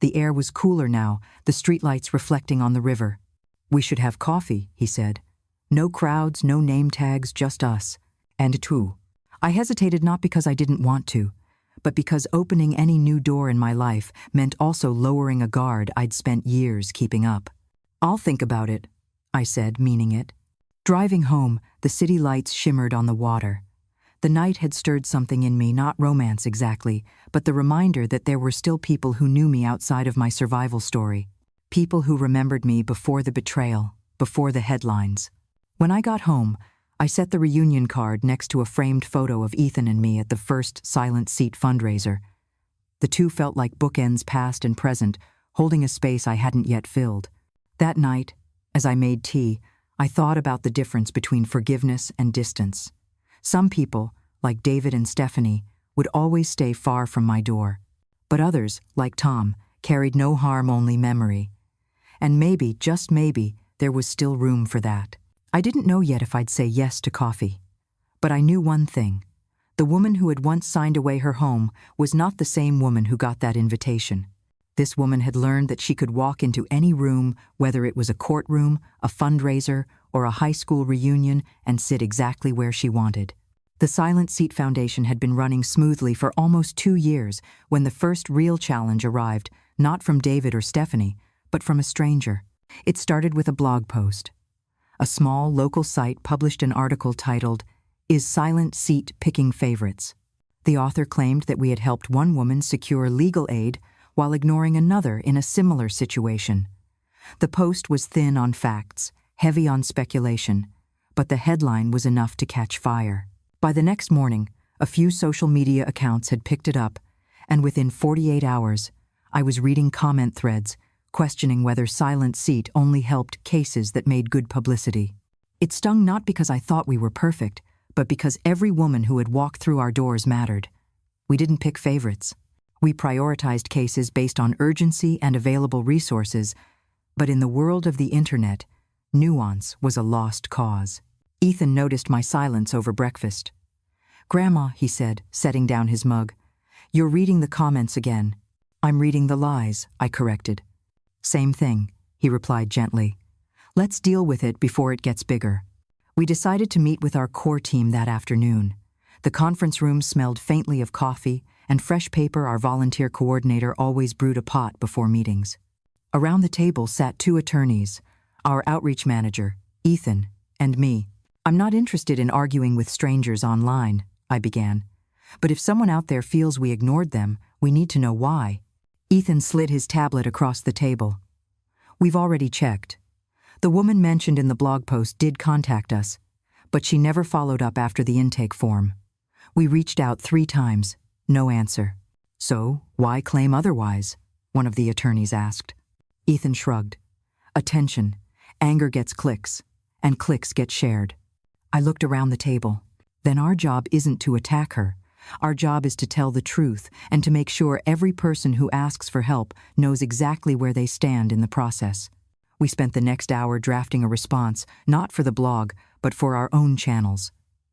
The air was cooler now, the streetlights reflecting on the river. "We should have coffee," he said. "No crowds, no name tags, just us. And two." I hesitated not because I didn't want to, but because opening any new door in my life meant also lowering a guard I'd spent years keeping up. "I'll think about it," I said, meaning it. Driving home, the city lights shimmered on the water. The night had stirred something in me, not romance exactly, but the reminder that there were still people who knew me outside of my survival story. People who remembered me before the betrayal, before the headlines. When I got home, I set the reunion card next to a framed photo of Ethan and me at the first Silent Seat fundraiser. The two felt like bookends past and present, holding a space I hadn't yet filled. That night, as I made tea, I thought about the difference between forgiveness and distance. Some people, like David and Stephanie, would always stay far from my door. But others, like Tom, carried no harm, only memory. And maybe, just maybe, there was still room for that. I didn't know yet if I'd say yes to coffee. But I knew one thing. The woman who had once signed away her home was not the same woman who got that invitation. This woman had learned that she could walk into any room, whether it was a courtroom, a fundraiser, or a high school reunion, and sit exactly where she wanted. The Silent Seat Foundation had been running smoothly for almost 2 years when the first real challenge arrived, not from David or Stephanie, but from a stranger. It started with a blog post. A small local site published an article titled, "Is Silent Seat Picking Favorites?" The author claimed that we had helped one woman secure legal aid while ignoring another in a similar situation. The post was thin on facts, heavy on speculation, but the headline was enough to catch fire. By the next morning, a few social media accounts had picked it up, and within 48 hours, I was reading comment threads questioning whether Silent Seat only helped cases that made good publicity. It stung not because I thought we were perfect, but because every woman who had walked through our doors mattered. We didn't pick favorites. We prioritized cases based on urgency and available resources, but in the world of the internet, nuance was a lost cause. Ethan noticed my silence over breakfast. "Grandma," he said, setting down his mug, "you're reading the comments again." "I'm reading the lies," I corrected. "Same thing," he replied gently. "Let's deal with it before it gets bigger." We decided to meet with our core team that afternoon. The conference room smelled faintly of coffee, and fresh paper our volunteer coordinator always brewed a pot before meetings. Around the table sat 2 attorneys, our outreach manager, Ethan, and me. "I'm not interested in arguing with strangers online," I began. "But if someone out there feels we ignored them, we need to know why." Ethan slid his tablet across the table. "We've already checked. The woman mentioned in the blog post did contact us, but she never followed up after the intake form. We reached out 3 times, no answer." "So, why claim otherwise?" one of the attorneys asked. Ethan shrugged. "Attention. Anger gets clicks, and clicks get shared." I looked around the table. Then our job isn't to attack her. Our job is to tell the truth and to make sure every person who asks for help knows exactly where they stand in the process. We spent the next hour drafting a response, not for the blog, but for our own channels.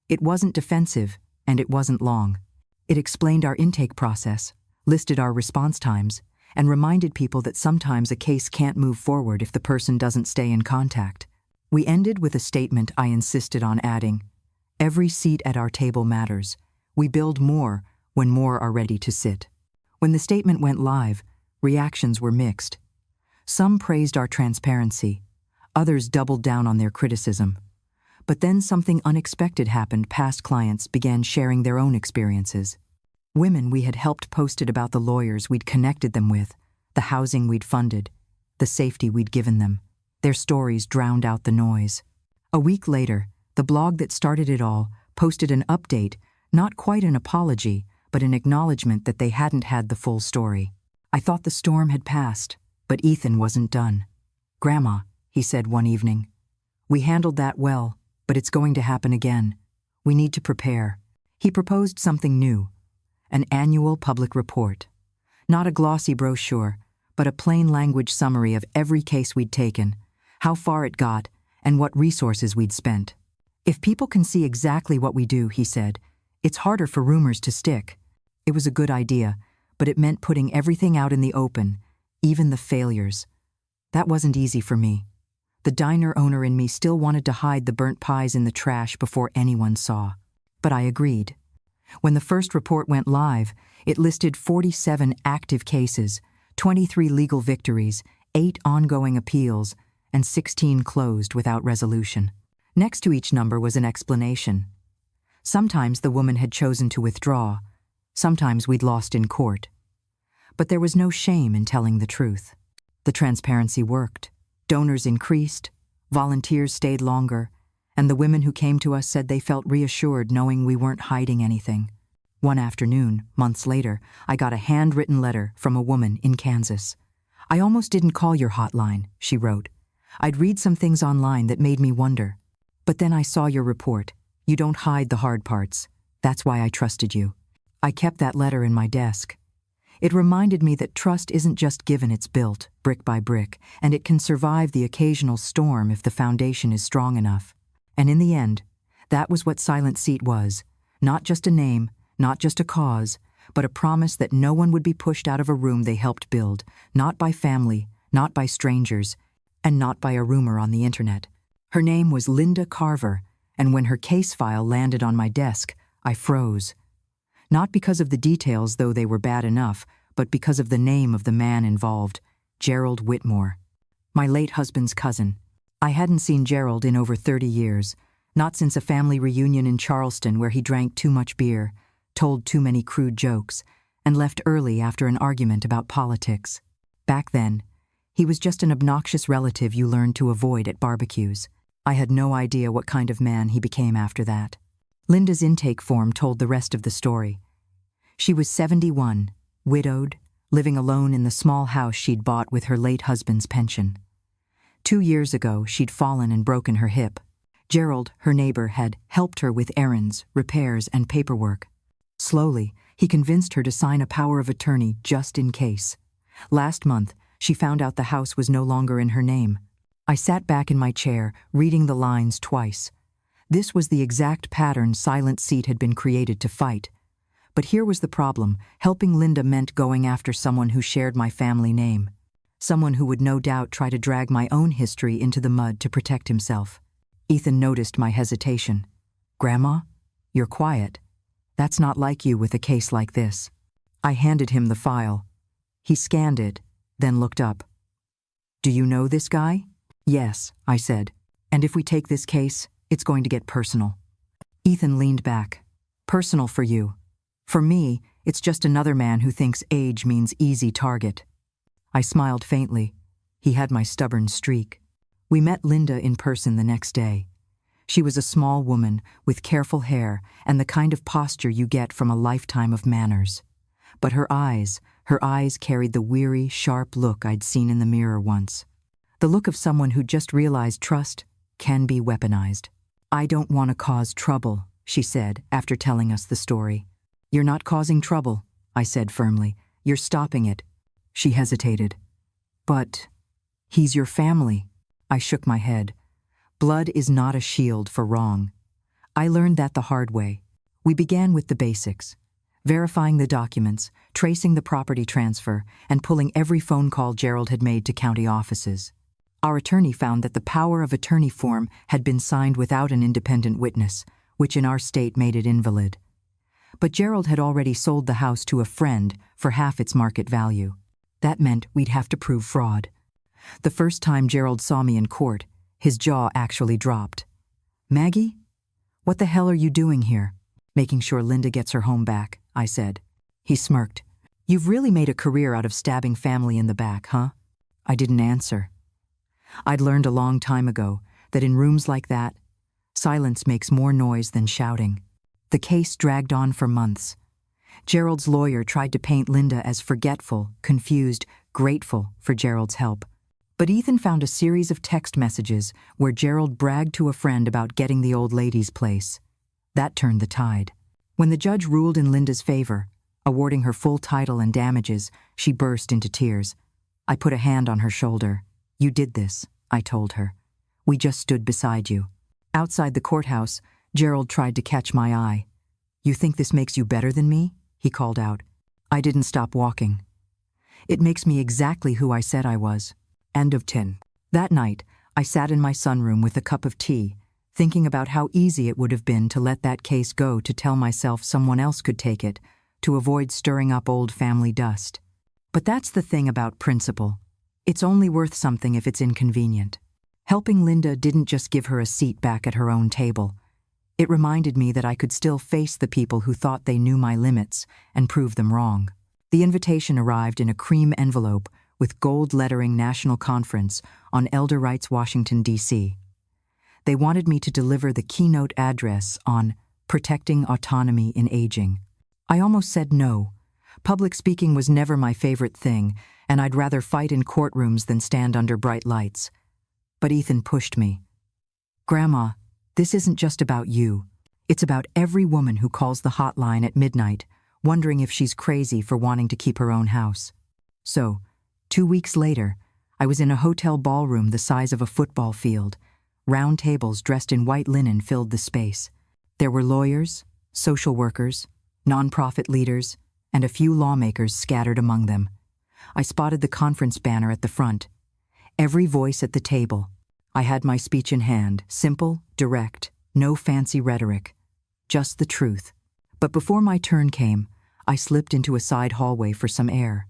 It wasn't defensive, and it wasn't long. It explained our intake process, listed our response times, and reminded people that sometimes a case can't move forward if the person doesn't stay in contact. We ended with a statement I insisted on adding. "Every seat at our table matters. We build more when more are ready to sit." When the statement went live, reactions were mixed. Some praised our transparency. Others doubled down on their criticism. But then something unexpected happened. Past clients began sharing their own experiences. Women we had helped posted about the lawyers we'd connected them with, the housing we'd funded, the safety we'd given them. Their stories drowned out the noise. A week later, the blog that started it all posted an update, not quite an apology, but an acknowledgement that they hadn't had the full story. I thought the storm had passed, but Ethan wasn't done. "Grandma," he said one evening, "we handled that well, but it's going to happen again. We need to prepare." He proposed something new, an annual public report. Not a glossy brochure, but a plain language summary of every case we'd taken, how far it got, and what resources we'd spent. "If people can see exactly what we do," he said, "it's harder for rumors to stick." It was a good idea, but it meant putting everything out in the open, even the failures. That wasn't easy for me. The diner owner in me still wanted to hide the burnt pies in the trash before anyone saw. But I agreed. When the first report went live, it listed 47 active cases, 23 legal victories, 8 ongoing appeals, and 16 closed without resolution. Next to each number was an explanation. Sometimes the woman had chosen to withdraw, sometimes we'd lost in court. But there was no shame in telling the truth. The transparency worked. Donors increased, volunteers stayed longer, and the women who came to us said they felt reassured knowing we weren't hiding anything. One afternoon, months later, I got a handwritten letter from a woman in Kansas. "I almost didn't call your hotline," she wrote. "I'd read some things online that made me wonder. But then I saw your report. You don't hide the hard parts. That's why I trusted you." I kept that letter in my desk. It reminded me that trust isn't just given, it's built, brick by brick, and it can survive the occasional storm if the foundation is strong enough. And in the end, that was what Silent Seat was. Not just a name, not just a cause, but a promise that no one would be pushed out of a room they helped build, not by family, not by strangers, and not by a rumor on the internet. Her name was Linda Carver, and when her case file landed on my desk, I froze. Not because of the details, though they were bad enough, but because of the name of the man involved, Gerald Whitmore. My late husband's cousin. I hadn't seen Gerald in over 30 years, not since a family reunion in Charleston where he drank too much beer, told too many crude jokes, and left early after an argument about politics. Back then, he was just an obnoxious relative you learned to avoid at barbecues. I had no idea what kind of man he became after that. Linda's intake form told the rest of the story. She was 71, widowed, living alone in the small house she'd bought with her late husband's pension. 2 years ago, she'd fallen and broken her hip. Gerald, her neighbor, had helped her with errands, repairs, and paperwork. Slowly, he convinced her to sign a power of attorney just in case. Last month, she found out the house was no longer in her name. I sat back in my chair, reading the lines twice. This was the exact pattern Silent Seat had been created to fight. But here was the problem. Helping Linda meant going after someone who shared my family name. Someone who would no doubt try to drag my own history into the mud to protect himself. Ethan noticed my hesitation. "Grandma, you're quiet. That's not like you with a case like this." I handed him the file. He scanned it, then looked up. "Do you know this guy?" "Yes," I said. "And if we take this case, it's going to get personal." Ethan leaned back. "Personal for you. For me, it's just another man who thinks age means easy target." I smiled faintly. He had my stubborn streak. We met Linda in person the next day. She was a small woman with careful hair and the kind of posture you get from a lifetime of manners. But her eyes carried the weary, sharp look I'd seen in the mirror once. The look of someone who just realized trust can be weaponized. "I don't want to cause trouble," she said after telling us the story. "You're not causing trouble," I said firmly. "You're stopping it." She hesitated. "But he's your family." I shook my head. Blood is not a shield for wrong. I learned that the hard way. We began with the basics, verifying the documents, tracing the property transfer, and pulling every phone call Gerald had made to county offices. Our attorney found that the power of attorney form had been signed without an independent witness, which in our state made it invalid. But Gerald had already sold the house to a friend for half its market value. That meant we'd have to prove fraud. The first time Gerald saw me in court, his jaw actually dropped. "Maggie? What the hell are you doing here?" "Making sure Linda gets her home back," I said. He smirked. "You've really made a career out of stabbing family in the back, huh?" I didn't answer. I'd learned a long time ago that in rooms like that, silence makes more noise than shouting. The case dragged on for months. Gerald's lawyer tried to paint Linda as forgetful, confused, grateful for Gerald's help. But Ethan found a series of text messages where Gerald bragged to a friend about getting the old lady's place. That turned the tide. When the judge ruled in Linda's favor, awarding her full title and damages, she burst into tears. I put a hand on her shoulder. "You did this," I told her. "We just stood beside you." Outside the courthouse, Gerald tried to catch my eye. "You think this makes you better than me?" he called out. I didn't stop walking. It makes me exactly who I said I was. End of 10. That night, I sat in my sunroom with a cup of tea, thinking about how easy it would have been to let that case go, to tell myself someone else could take it, to avoid stirring up old family dust. But that's the thing about principle. It's only worth something if it's inconvenient. Helping Linda didn't just give her a seat back at her own table. It reminded me that I could still face the people who thought they knew my limits and prove them wrong. The invitation arrived in a cream envelope with gold lettering National Conference on Elder Rights, Washington, D.C. They wanted me to deliver the keynote address on protecting autonomy in aging. I almost said no. Public speaking was never my favorite thing, and I'd rather fight in courtrooms than stand under bright lights. But Ethan pushed me. Grandma, this isn't just about you. It's about every woman who calls the hotline at midnight, wondering if she's crazy for wanting to keep her own house. So, 2 weeks later, I was in a hotel ballroom the size of a football field. Round tables dressed in white linen filled the space. There were lawyers, social workers, nonprofit leaders, and a few lawmakers scattered among them. I spotted the conference banner at the front. Every voice at the table. I had my speech in hand, simple, direct, no fancy rhetoric, just the truth. But before my turn came, I slipped into a side hallway for some air.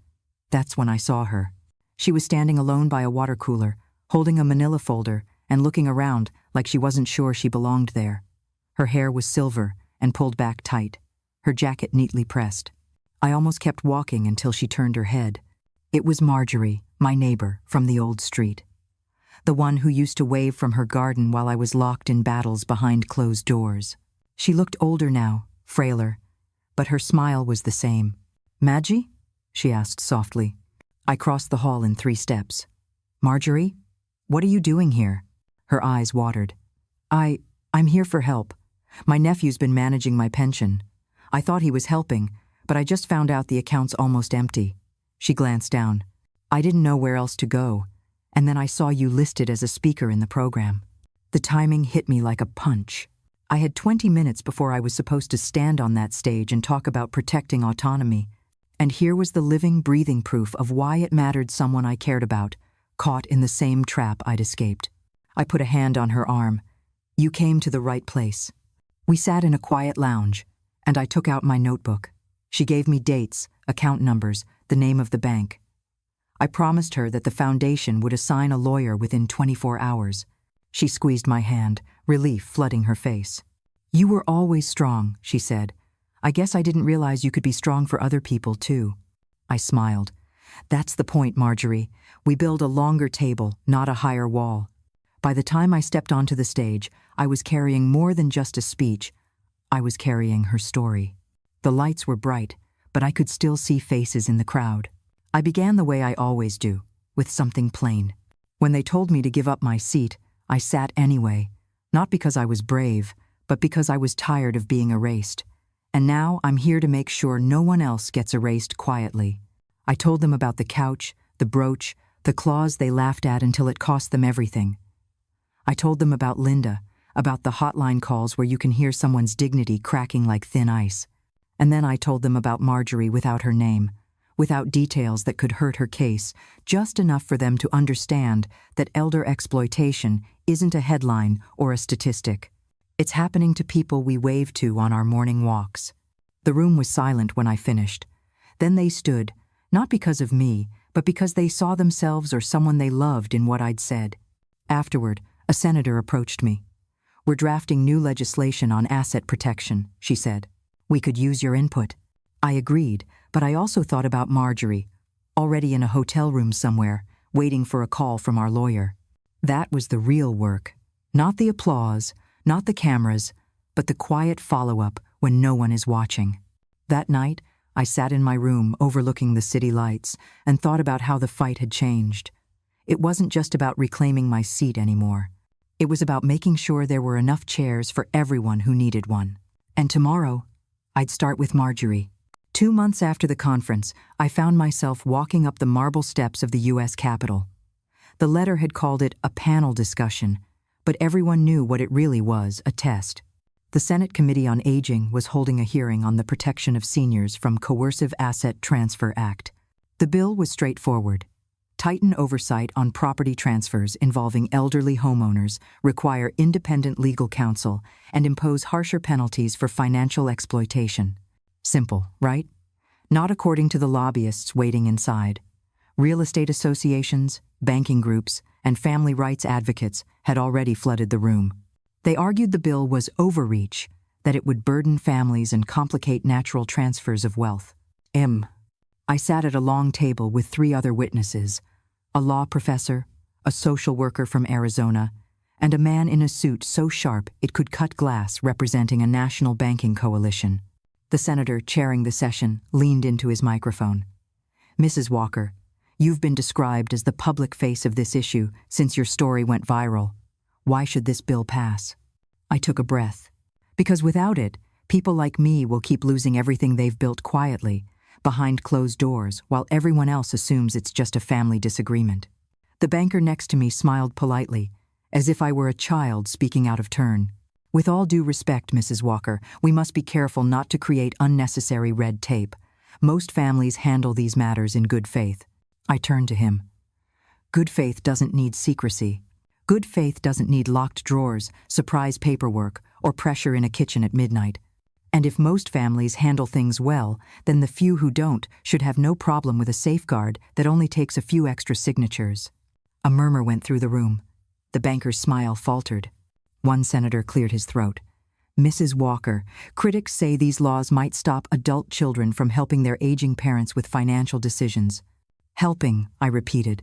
That's when I saw her. She was standing alone by a water cooler, holding a manila folder and looking around like she wasn't sure she belonged there. Her hair was silver and pulled back tight, her jacket neatly pressed. I almost kept walking until she turned her head. It was Marjorie, my neighbor from the old street. The one who used to wave from her garden while I was locked in battles behind closed doors. She looked older now, frailer, but her smile was the same. "Maggie?" she asked softly. I crossed the hall in 3 steps. "Marjorie? What are you doing here?" Her eyes watered. I'm here for help. My nephew's been managing my pension. I thought he was helping, but I just found out the account's almost empty." She glanced down. "I didn't know where else to go, and then I saw you listed as a speaker in the program." The timing hit me like a punch. I had 20 minutes before I was supposed to stand on that stage and talk about protecting autonomy. And here was the living, breathing proof of why it mattered someone I cared about, caught in the same trap I'd escaped. I put a hand on her arm. "You came to the right place." We sat in a quiet lounge, and I took out my notebook. She gave me dates, account numbers, the name of the bank. I promised her that the foundation would assign a lawyer within 24 hours. She squeezed my hand, relief flooding her face. "You were always strong," she said. "I guess I didn't realize you could be strong for other people, too." I smiled. "That's the point, Marjorie. We build a longer table, not a higher wall." By the time I stepped onto the stage, I was carrying more than just a speech. I was carrying her story. The lights were bright, but I could still see faces in the crowd. I began the way I always do, with something plain. When they told me to give up my seat, I sat anyway, not because I was brave, but because I was tired of being erased. And now I'm here to make sure no one else gets erased quietly. I told them about the couch, the brooch, the claws they laughed at until it cost them everything. I told them about Linda, about the hotline calls where you can hear someone's dignity cracking like thin ice. And then I told them about Marjorie without her name, without details that could hurt her case, just enough for them to understand that elder exploitation isn't a headline or a statistic. It's happening to people we wave to on our morning walks. The room was silent when I finished. Then they stood, not because of me, but because they saw themselves or someone they loved in what I'd said. Afterward, a senator approached me. "We're drafting new legislation on asset protection," she said. "We could use your input." I agreed, but I also thought about Marjorie, already in a hotel room somewhere, waiting for a call from our lawyer. That was the real work. Not the applause, not the cameras, but the quiet follow-up when no one is watching. That night, I sat in my room overlooking the city lights and thought about how the fight had changed. It wasn't just about reclaiming my seat anymore. It was about making sure there were enough chairs for everyone who needed one. And tomorrow, I'd start with Marjorie. 2 months after the conference, I found myself walking up the marble steps of the U.S. Capitol. The letter had called it a panel discussion, but everyone knew what it really was, a test. The Senate Committee on Aging was holding a hearing on the protection of seniors from Coercive Asset Transfer Act. The bill was straightforward. Tighten oversight on property transfers involving elderly homeowners, require independent legal counsel, and impose harsher penalties for financial exploitation. Simple, right? Not according to the lobbyists waiting inside. Real estate associations, banking groups, and family rights advocates had already flooded the room. They argued the bill was overreach, that it would burden families and complicate natural transfers of wealth. I sat at a long table with 3 other witnesses, a law professor, a social worker from Arizona, and a man in a suit so sharp it could cut glass representing a national banking coalition. The senator chairing the session leaned into his microphone. "Mrs. Walker, you've been described as the public face of this issue since your story went viral. Why should this bill pass?" I took a breath. Because without it, people like me will keep losing everything they've built quietly, behind closed doors, while everyone else assumes it's just a family disagreement. The banker next to me smiled politely, as if I were a child speaking out of turn. "With all due respect, Mrs. Walker, we must be careful not to create unnecessary red tape. Most families handle these matters in good faith." I turned to him. "Good faith doesn't need secrecy. Good faith doesn't need locked drawers, surprise paperwork, or pressure in a kitchen at midnight. And if most families handle things well, then the few who don't should have no problem with a safeguard that only takes a few extra signatures." A murmur went through the room. The banker's smile faltered. One senator cleared his throat. "Mrs. Walker, critics say these laws might stop adult children from helping their aging parents with financial decisions." "Helping," I repeated.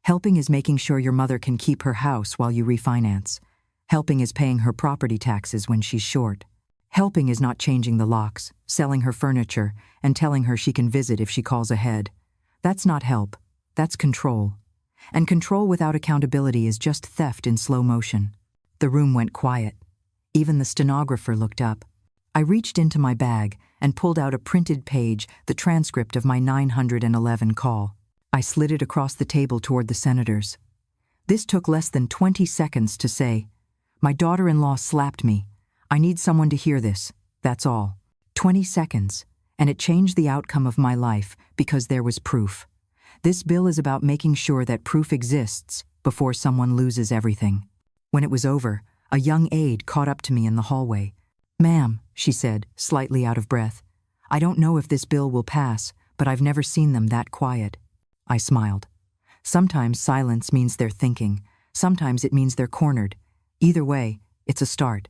"Helping is making sure your mother can keep her house while you refinance. Helping is paying her property taxes when she's short. Helping is not changing the locks, selling her furniture, and telling her she can visit if she calls ahead. That's not help. That's control. And control without accountability is just theft in slow motion." The room went quiet. Even the stenographer looked up. I reached into my bag and pulled out a printed page, the transcript of my 911 call. I slid it across the table toward the senators. This took less than 20 seconds to say. "My daughter-in-law slapped me. I need someone to hear this. That's all." 20 seconds, and it changed the outcome of my life because there was proof. This bill is about making sure that proof exists before someone loses everything. When it was over, a young aide caught up to me in the hallway. "Ma'am," she said, slightly out of breath, "I don't know if this bill will pass, but I've never seen them that quiet." I smiled. Sometimes silence means they're thinking. Sometimes it means they're cornered. Either way, it's a start.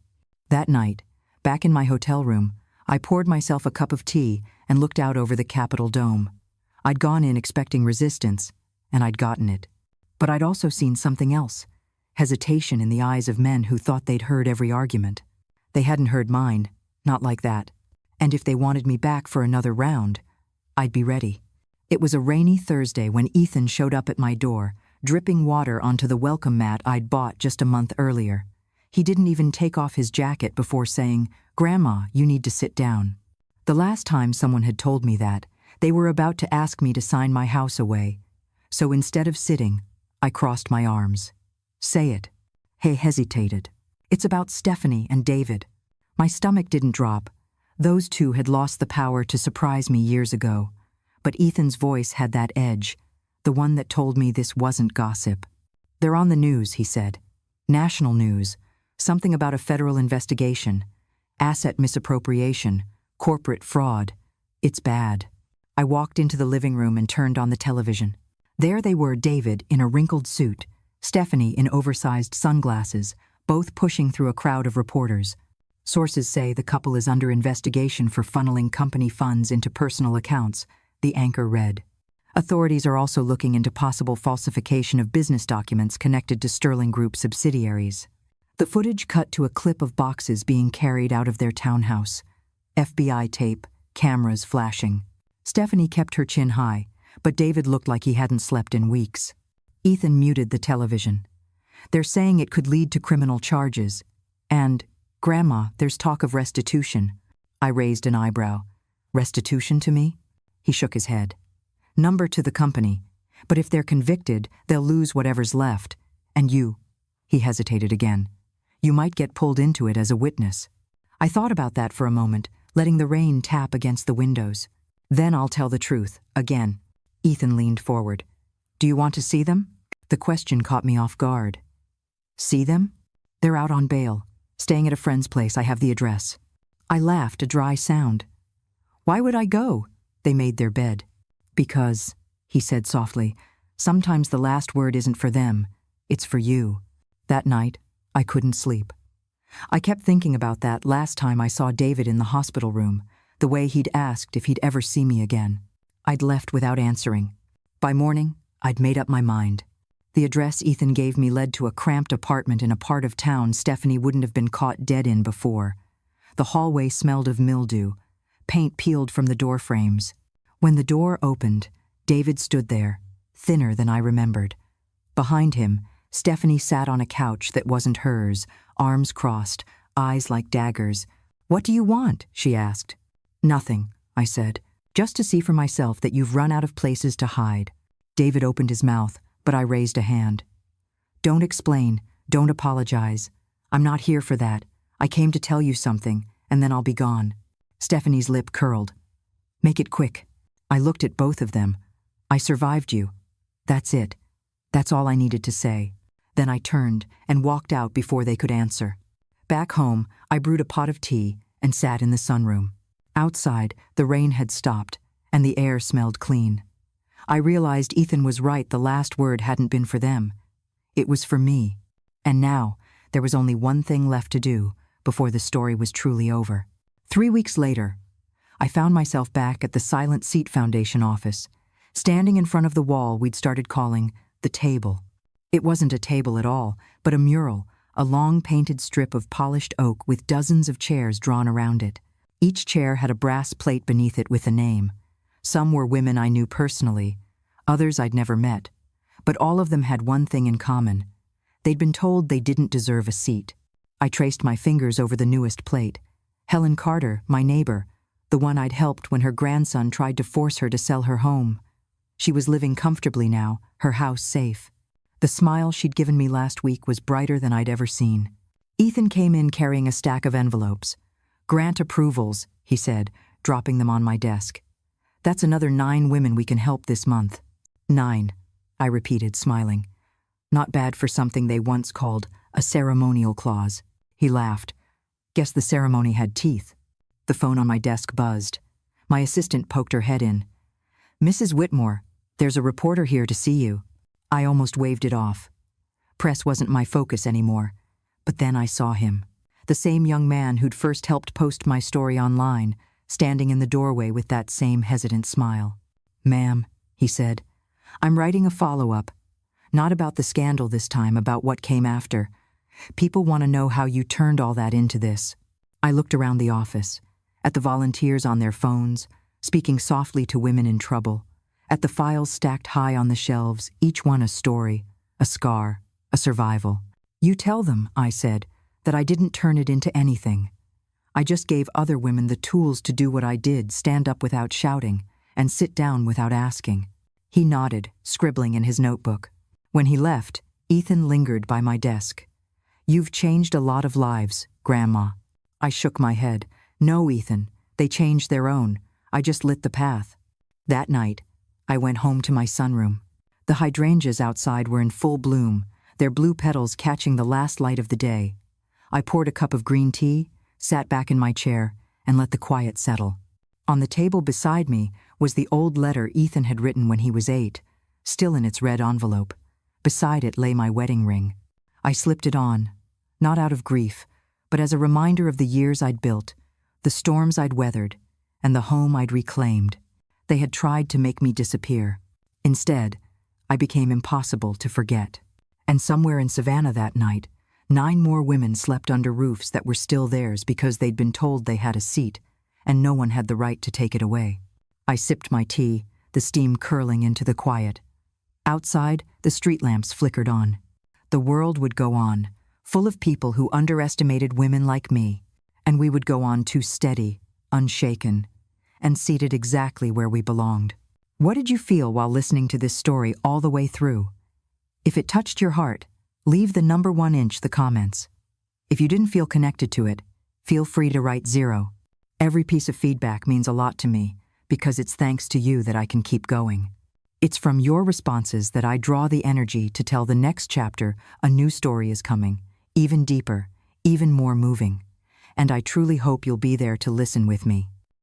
That night, back in my hotel room, I poured myself a cup of tea and looked out over the Capitol dome. I'd gone in expecting resistance, and I'd gotten it. But I'd also seen something else, hesitation in the eyes of men who thought they'd heard every argument. They hadn't heard mine, not like that. And if they wanted me back for another round, I'd be ready. It was a rainy Thursday when Ethan showed up at my door, dripping water onto the welcome mat I'd bought just a month earlier. He didn't even take off his jacket before saying, "Grandma, you need to sit down." The last time someone had told me that, they were about to ask me to sign my house away. So instead of sitting, I crossed my arms. "Say it." He hesitated. "It's about Stephanie and David." My stomach didn't drop. Those two had lost the power to surprise me years ago. But Ethan's voice had that edge, the one that told me this wasn't gossip. "They're on the news," he said. "National news. Something about a federal investigation. Asset misappropriation. Corporate fraud. It's bad." I walked into the living room and turned on the television. There they were, David in a wrinkled suit, Stephanie in oversized sunglasses, both pushing through a crowd of reporters. "Sources say the couple is under investigation for funneling company funds into personal accounts," the anchor read. "Authorities are also looking into possible falsification of business documents connected to Sterling Group subsidiaries." The footage cut to a clip of boxes being carried out of their townhouse. FBI tape, cameras flashing. Stephanie kept her chin high, but David looked like he hadn't slept in weeks. Ethan muted the television. "They're saying it could lead to criminal charges. And, Grandma, there's talk of restitution." I raised an eyebrow. "Restitution to me?" He shook his head. "Number to the company. But if they're convicted, they'll lose whatever's left. And you." He hesitated again. "You might get pulled into it as a witness." I thought about that for a moment, letting the rain tap against the windows. "Then I'll tell the truth, again." Ethan leaned forward. Do you want to see them? The question caught me off guard. See them? They're out on bail, staying at a friend's place. I have the address. I laughed, a dry sound. Why would I go? They made their bed. Because, he said softly, sometimes the last word isn't for them, it's for you. That night, I couldn't sleep. I kept thinking about that last time I saw David in the hospital room, the way he'd asked if he'd ever see me again. I'd left without answering. By morning, I'd made up my mind. The address Ethan gave me led to a cramped apartment in a part of town Stephanie wouldn't have been caught dead in before. The hallway smelled of mildew, paint peeled from the door frames. When the door opened, David stood there, thinner than I remembered. Behind him, Stephanie sat on a couch that wasn't hers, arms crossed, eyes like daggers. What do you want? She asked. Nothing, I said. Just to see for myself that you've run out of places to hide. David opened his mouth, but I raised a hand. Don't explain, don't apologize. I'm not here for that. I came to tell you something, and then I'll be gone. Stephanie's lip curled. Make it quick. I looked at both of them. I survived you. That's it. That's all I needed to say. Then I turned and walked out before they could answer. Back home, I brewed a pot of tea and sat in the sunroom. Outside, the rain had stopped, and the air smelled clean. I realized Ethan was right. The last word hadn't been for them. It was for me. And now, there was only one thing left to do before the story was truly over. 3 weeks later, I found myself back at the Silent Seat Foundation office, standing in front of the wall we'd started calling the table. It wasn't a table at all, but a mural, a long painted strip of polished oak with dozens of chairs drawn around it. Each chair had a brass plate beneath it with a name. Some were women I knew personally, others I'd never met, but all of them had one thing in common. They'd been told they didn't deserve a seat. I traced my fingers over the newest plate. Helen Carter, my neighbor, the one I'd helped when her grandson tried to force her to sell her home. She was living comfortably now, her house safe. The smile she'd given me last week was brighter than I'd ever seen. Ethan came in carrying a stack of envelopes. Grant approvals, he said, dropping them on my desk. That's another 9 women we can help this month. 9, I repeated, smiling. Not bad for something they once called a ceremonial clause. He laughed. Guess the ceremony had teeth. The phone on my desk buzzed. My assistant poked her head in. Mrs. Whitmore, there's a reporter here to see you. I almost waved it off. Press wasn't my focus anymore. But then I saw him. The same young man who'd first helped post my story online, standing in the doorway with that same hesitant smile. Ma'am, he said, I'm writing a follow-up. Not about the scandal this time, about what came after. People want to know how you turned all that into this. I looked around the office, at the volunteers on their phones, speaking softly to women in trouble, at the files stacked high on the shelves, each one a story, a scar, a survival. You tell them, I said, that I didn't turn it into anything. I just gave other women the tools to do what I did, stand up without shouting, and sit down without asking. He nodded, scribbling in his notebook. When he left, Ethan lingered by my desk. You've changed a lot of lives, Grandma. I shook my head. No, Ethan, they changed their own. I just lit the path. That night, I went home to my sunroom. The hydrangeas outside were in full bloom, their blue petals catching the last light of the day. I poured a cup of green tea, sat back in my chair, and let the quiet settle. On the table beside me was the old letter Ethan had written when he was 8, still in its red envelope. Beside it lay my wedding ring. I slipped it on, not out of grief, but as a reminder of the years I'd built, the storms I'd weathered, and the home I'd reclaimed. They had tried to make me disappear. Instead, I became impossible to forget. And somewhere in Savannah that night, 9 more women slept under roofs that were still theirs because they'd been told they had a seat, and no one had the right to take it away. I sipped my tea, the steam curling into the quiet. Outside, the street lamps flickered on. The world would go on, full of people who underestimated women like me, and we would go on too steady, unshaken, and seated exactly where we belonged. What did you feel while listening to this story all the way through? If it touched your heart, leave the number 1 inch the comments. If you didn't feel connected to it, feel free to write 0. Every piece of feedback means a lot to me, because it's thanks to you that I can keep going. It's from your responses that I draw the energy to tell the next chapter. A new story is coming, even deeper, even more moving. And I truly hope you'll be there to listen with me.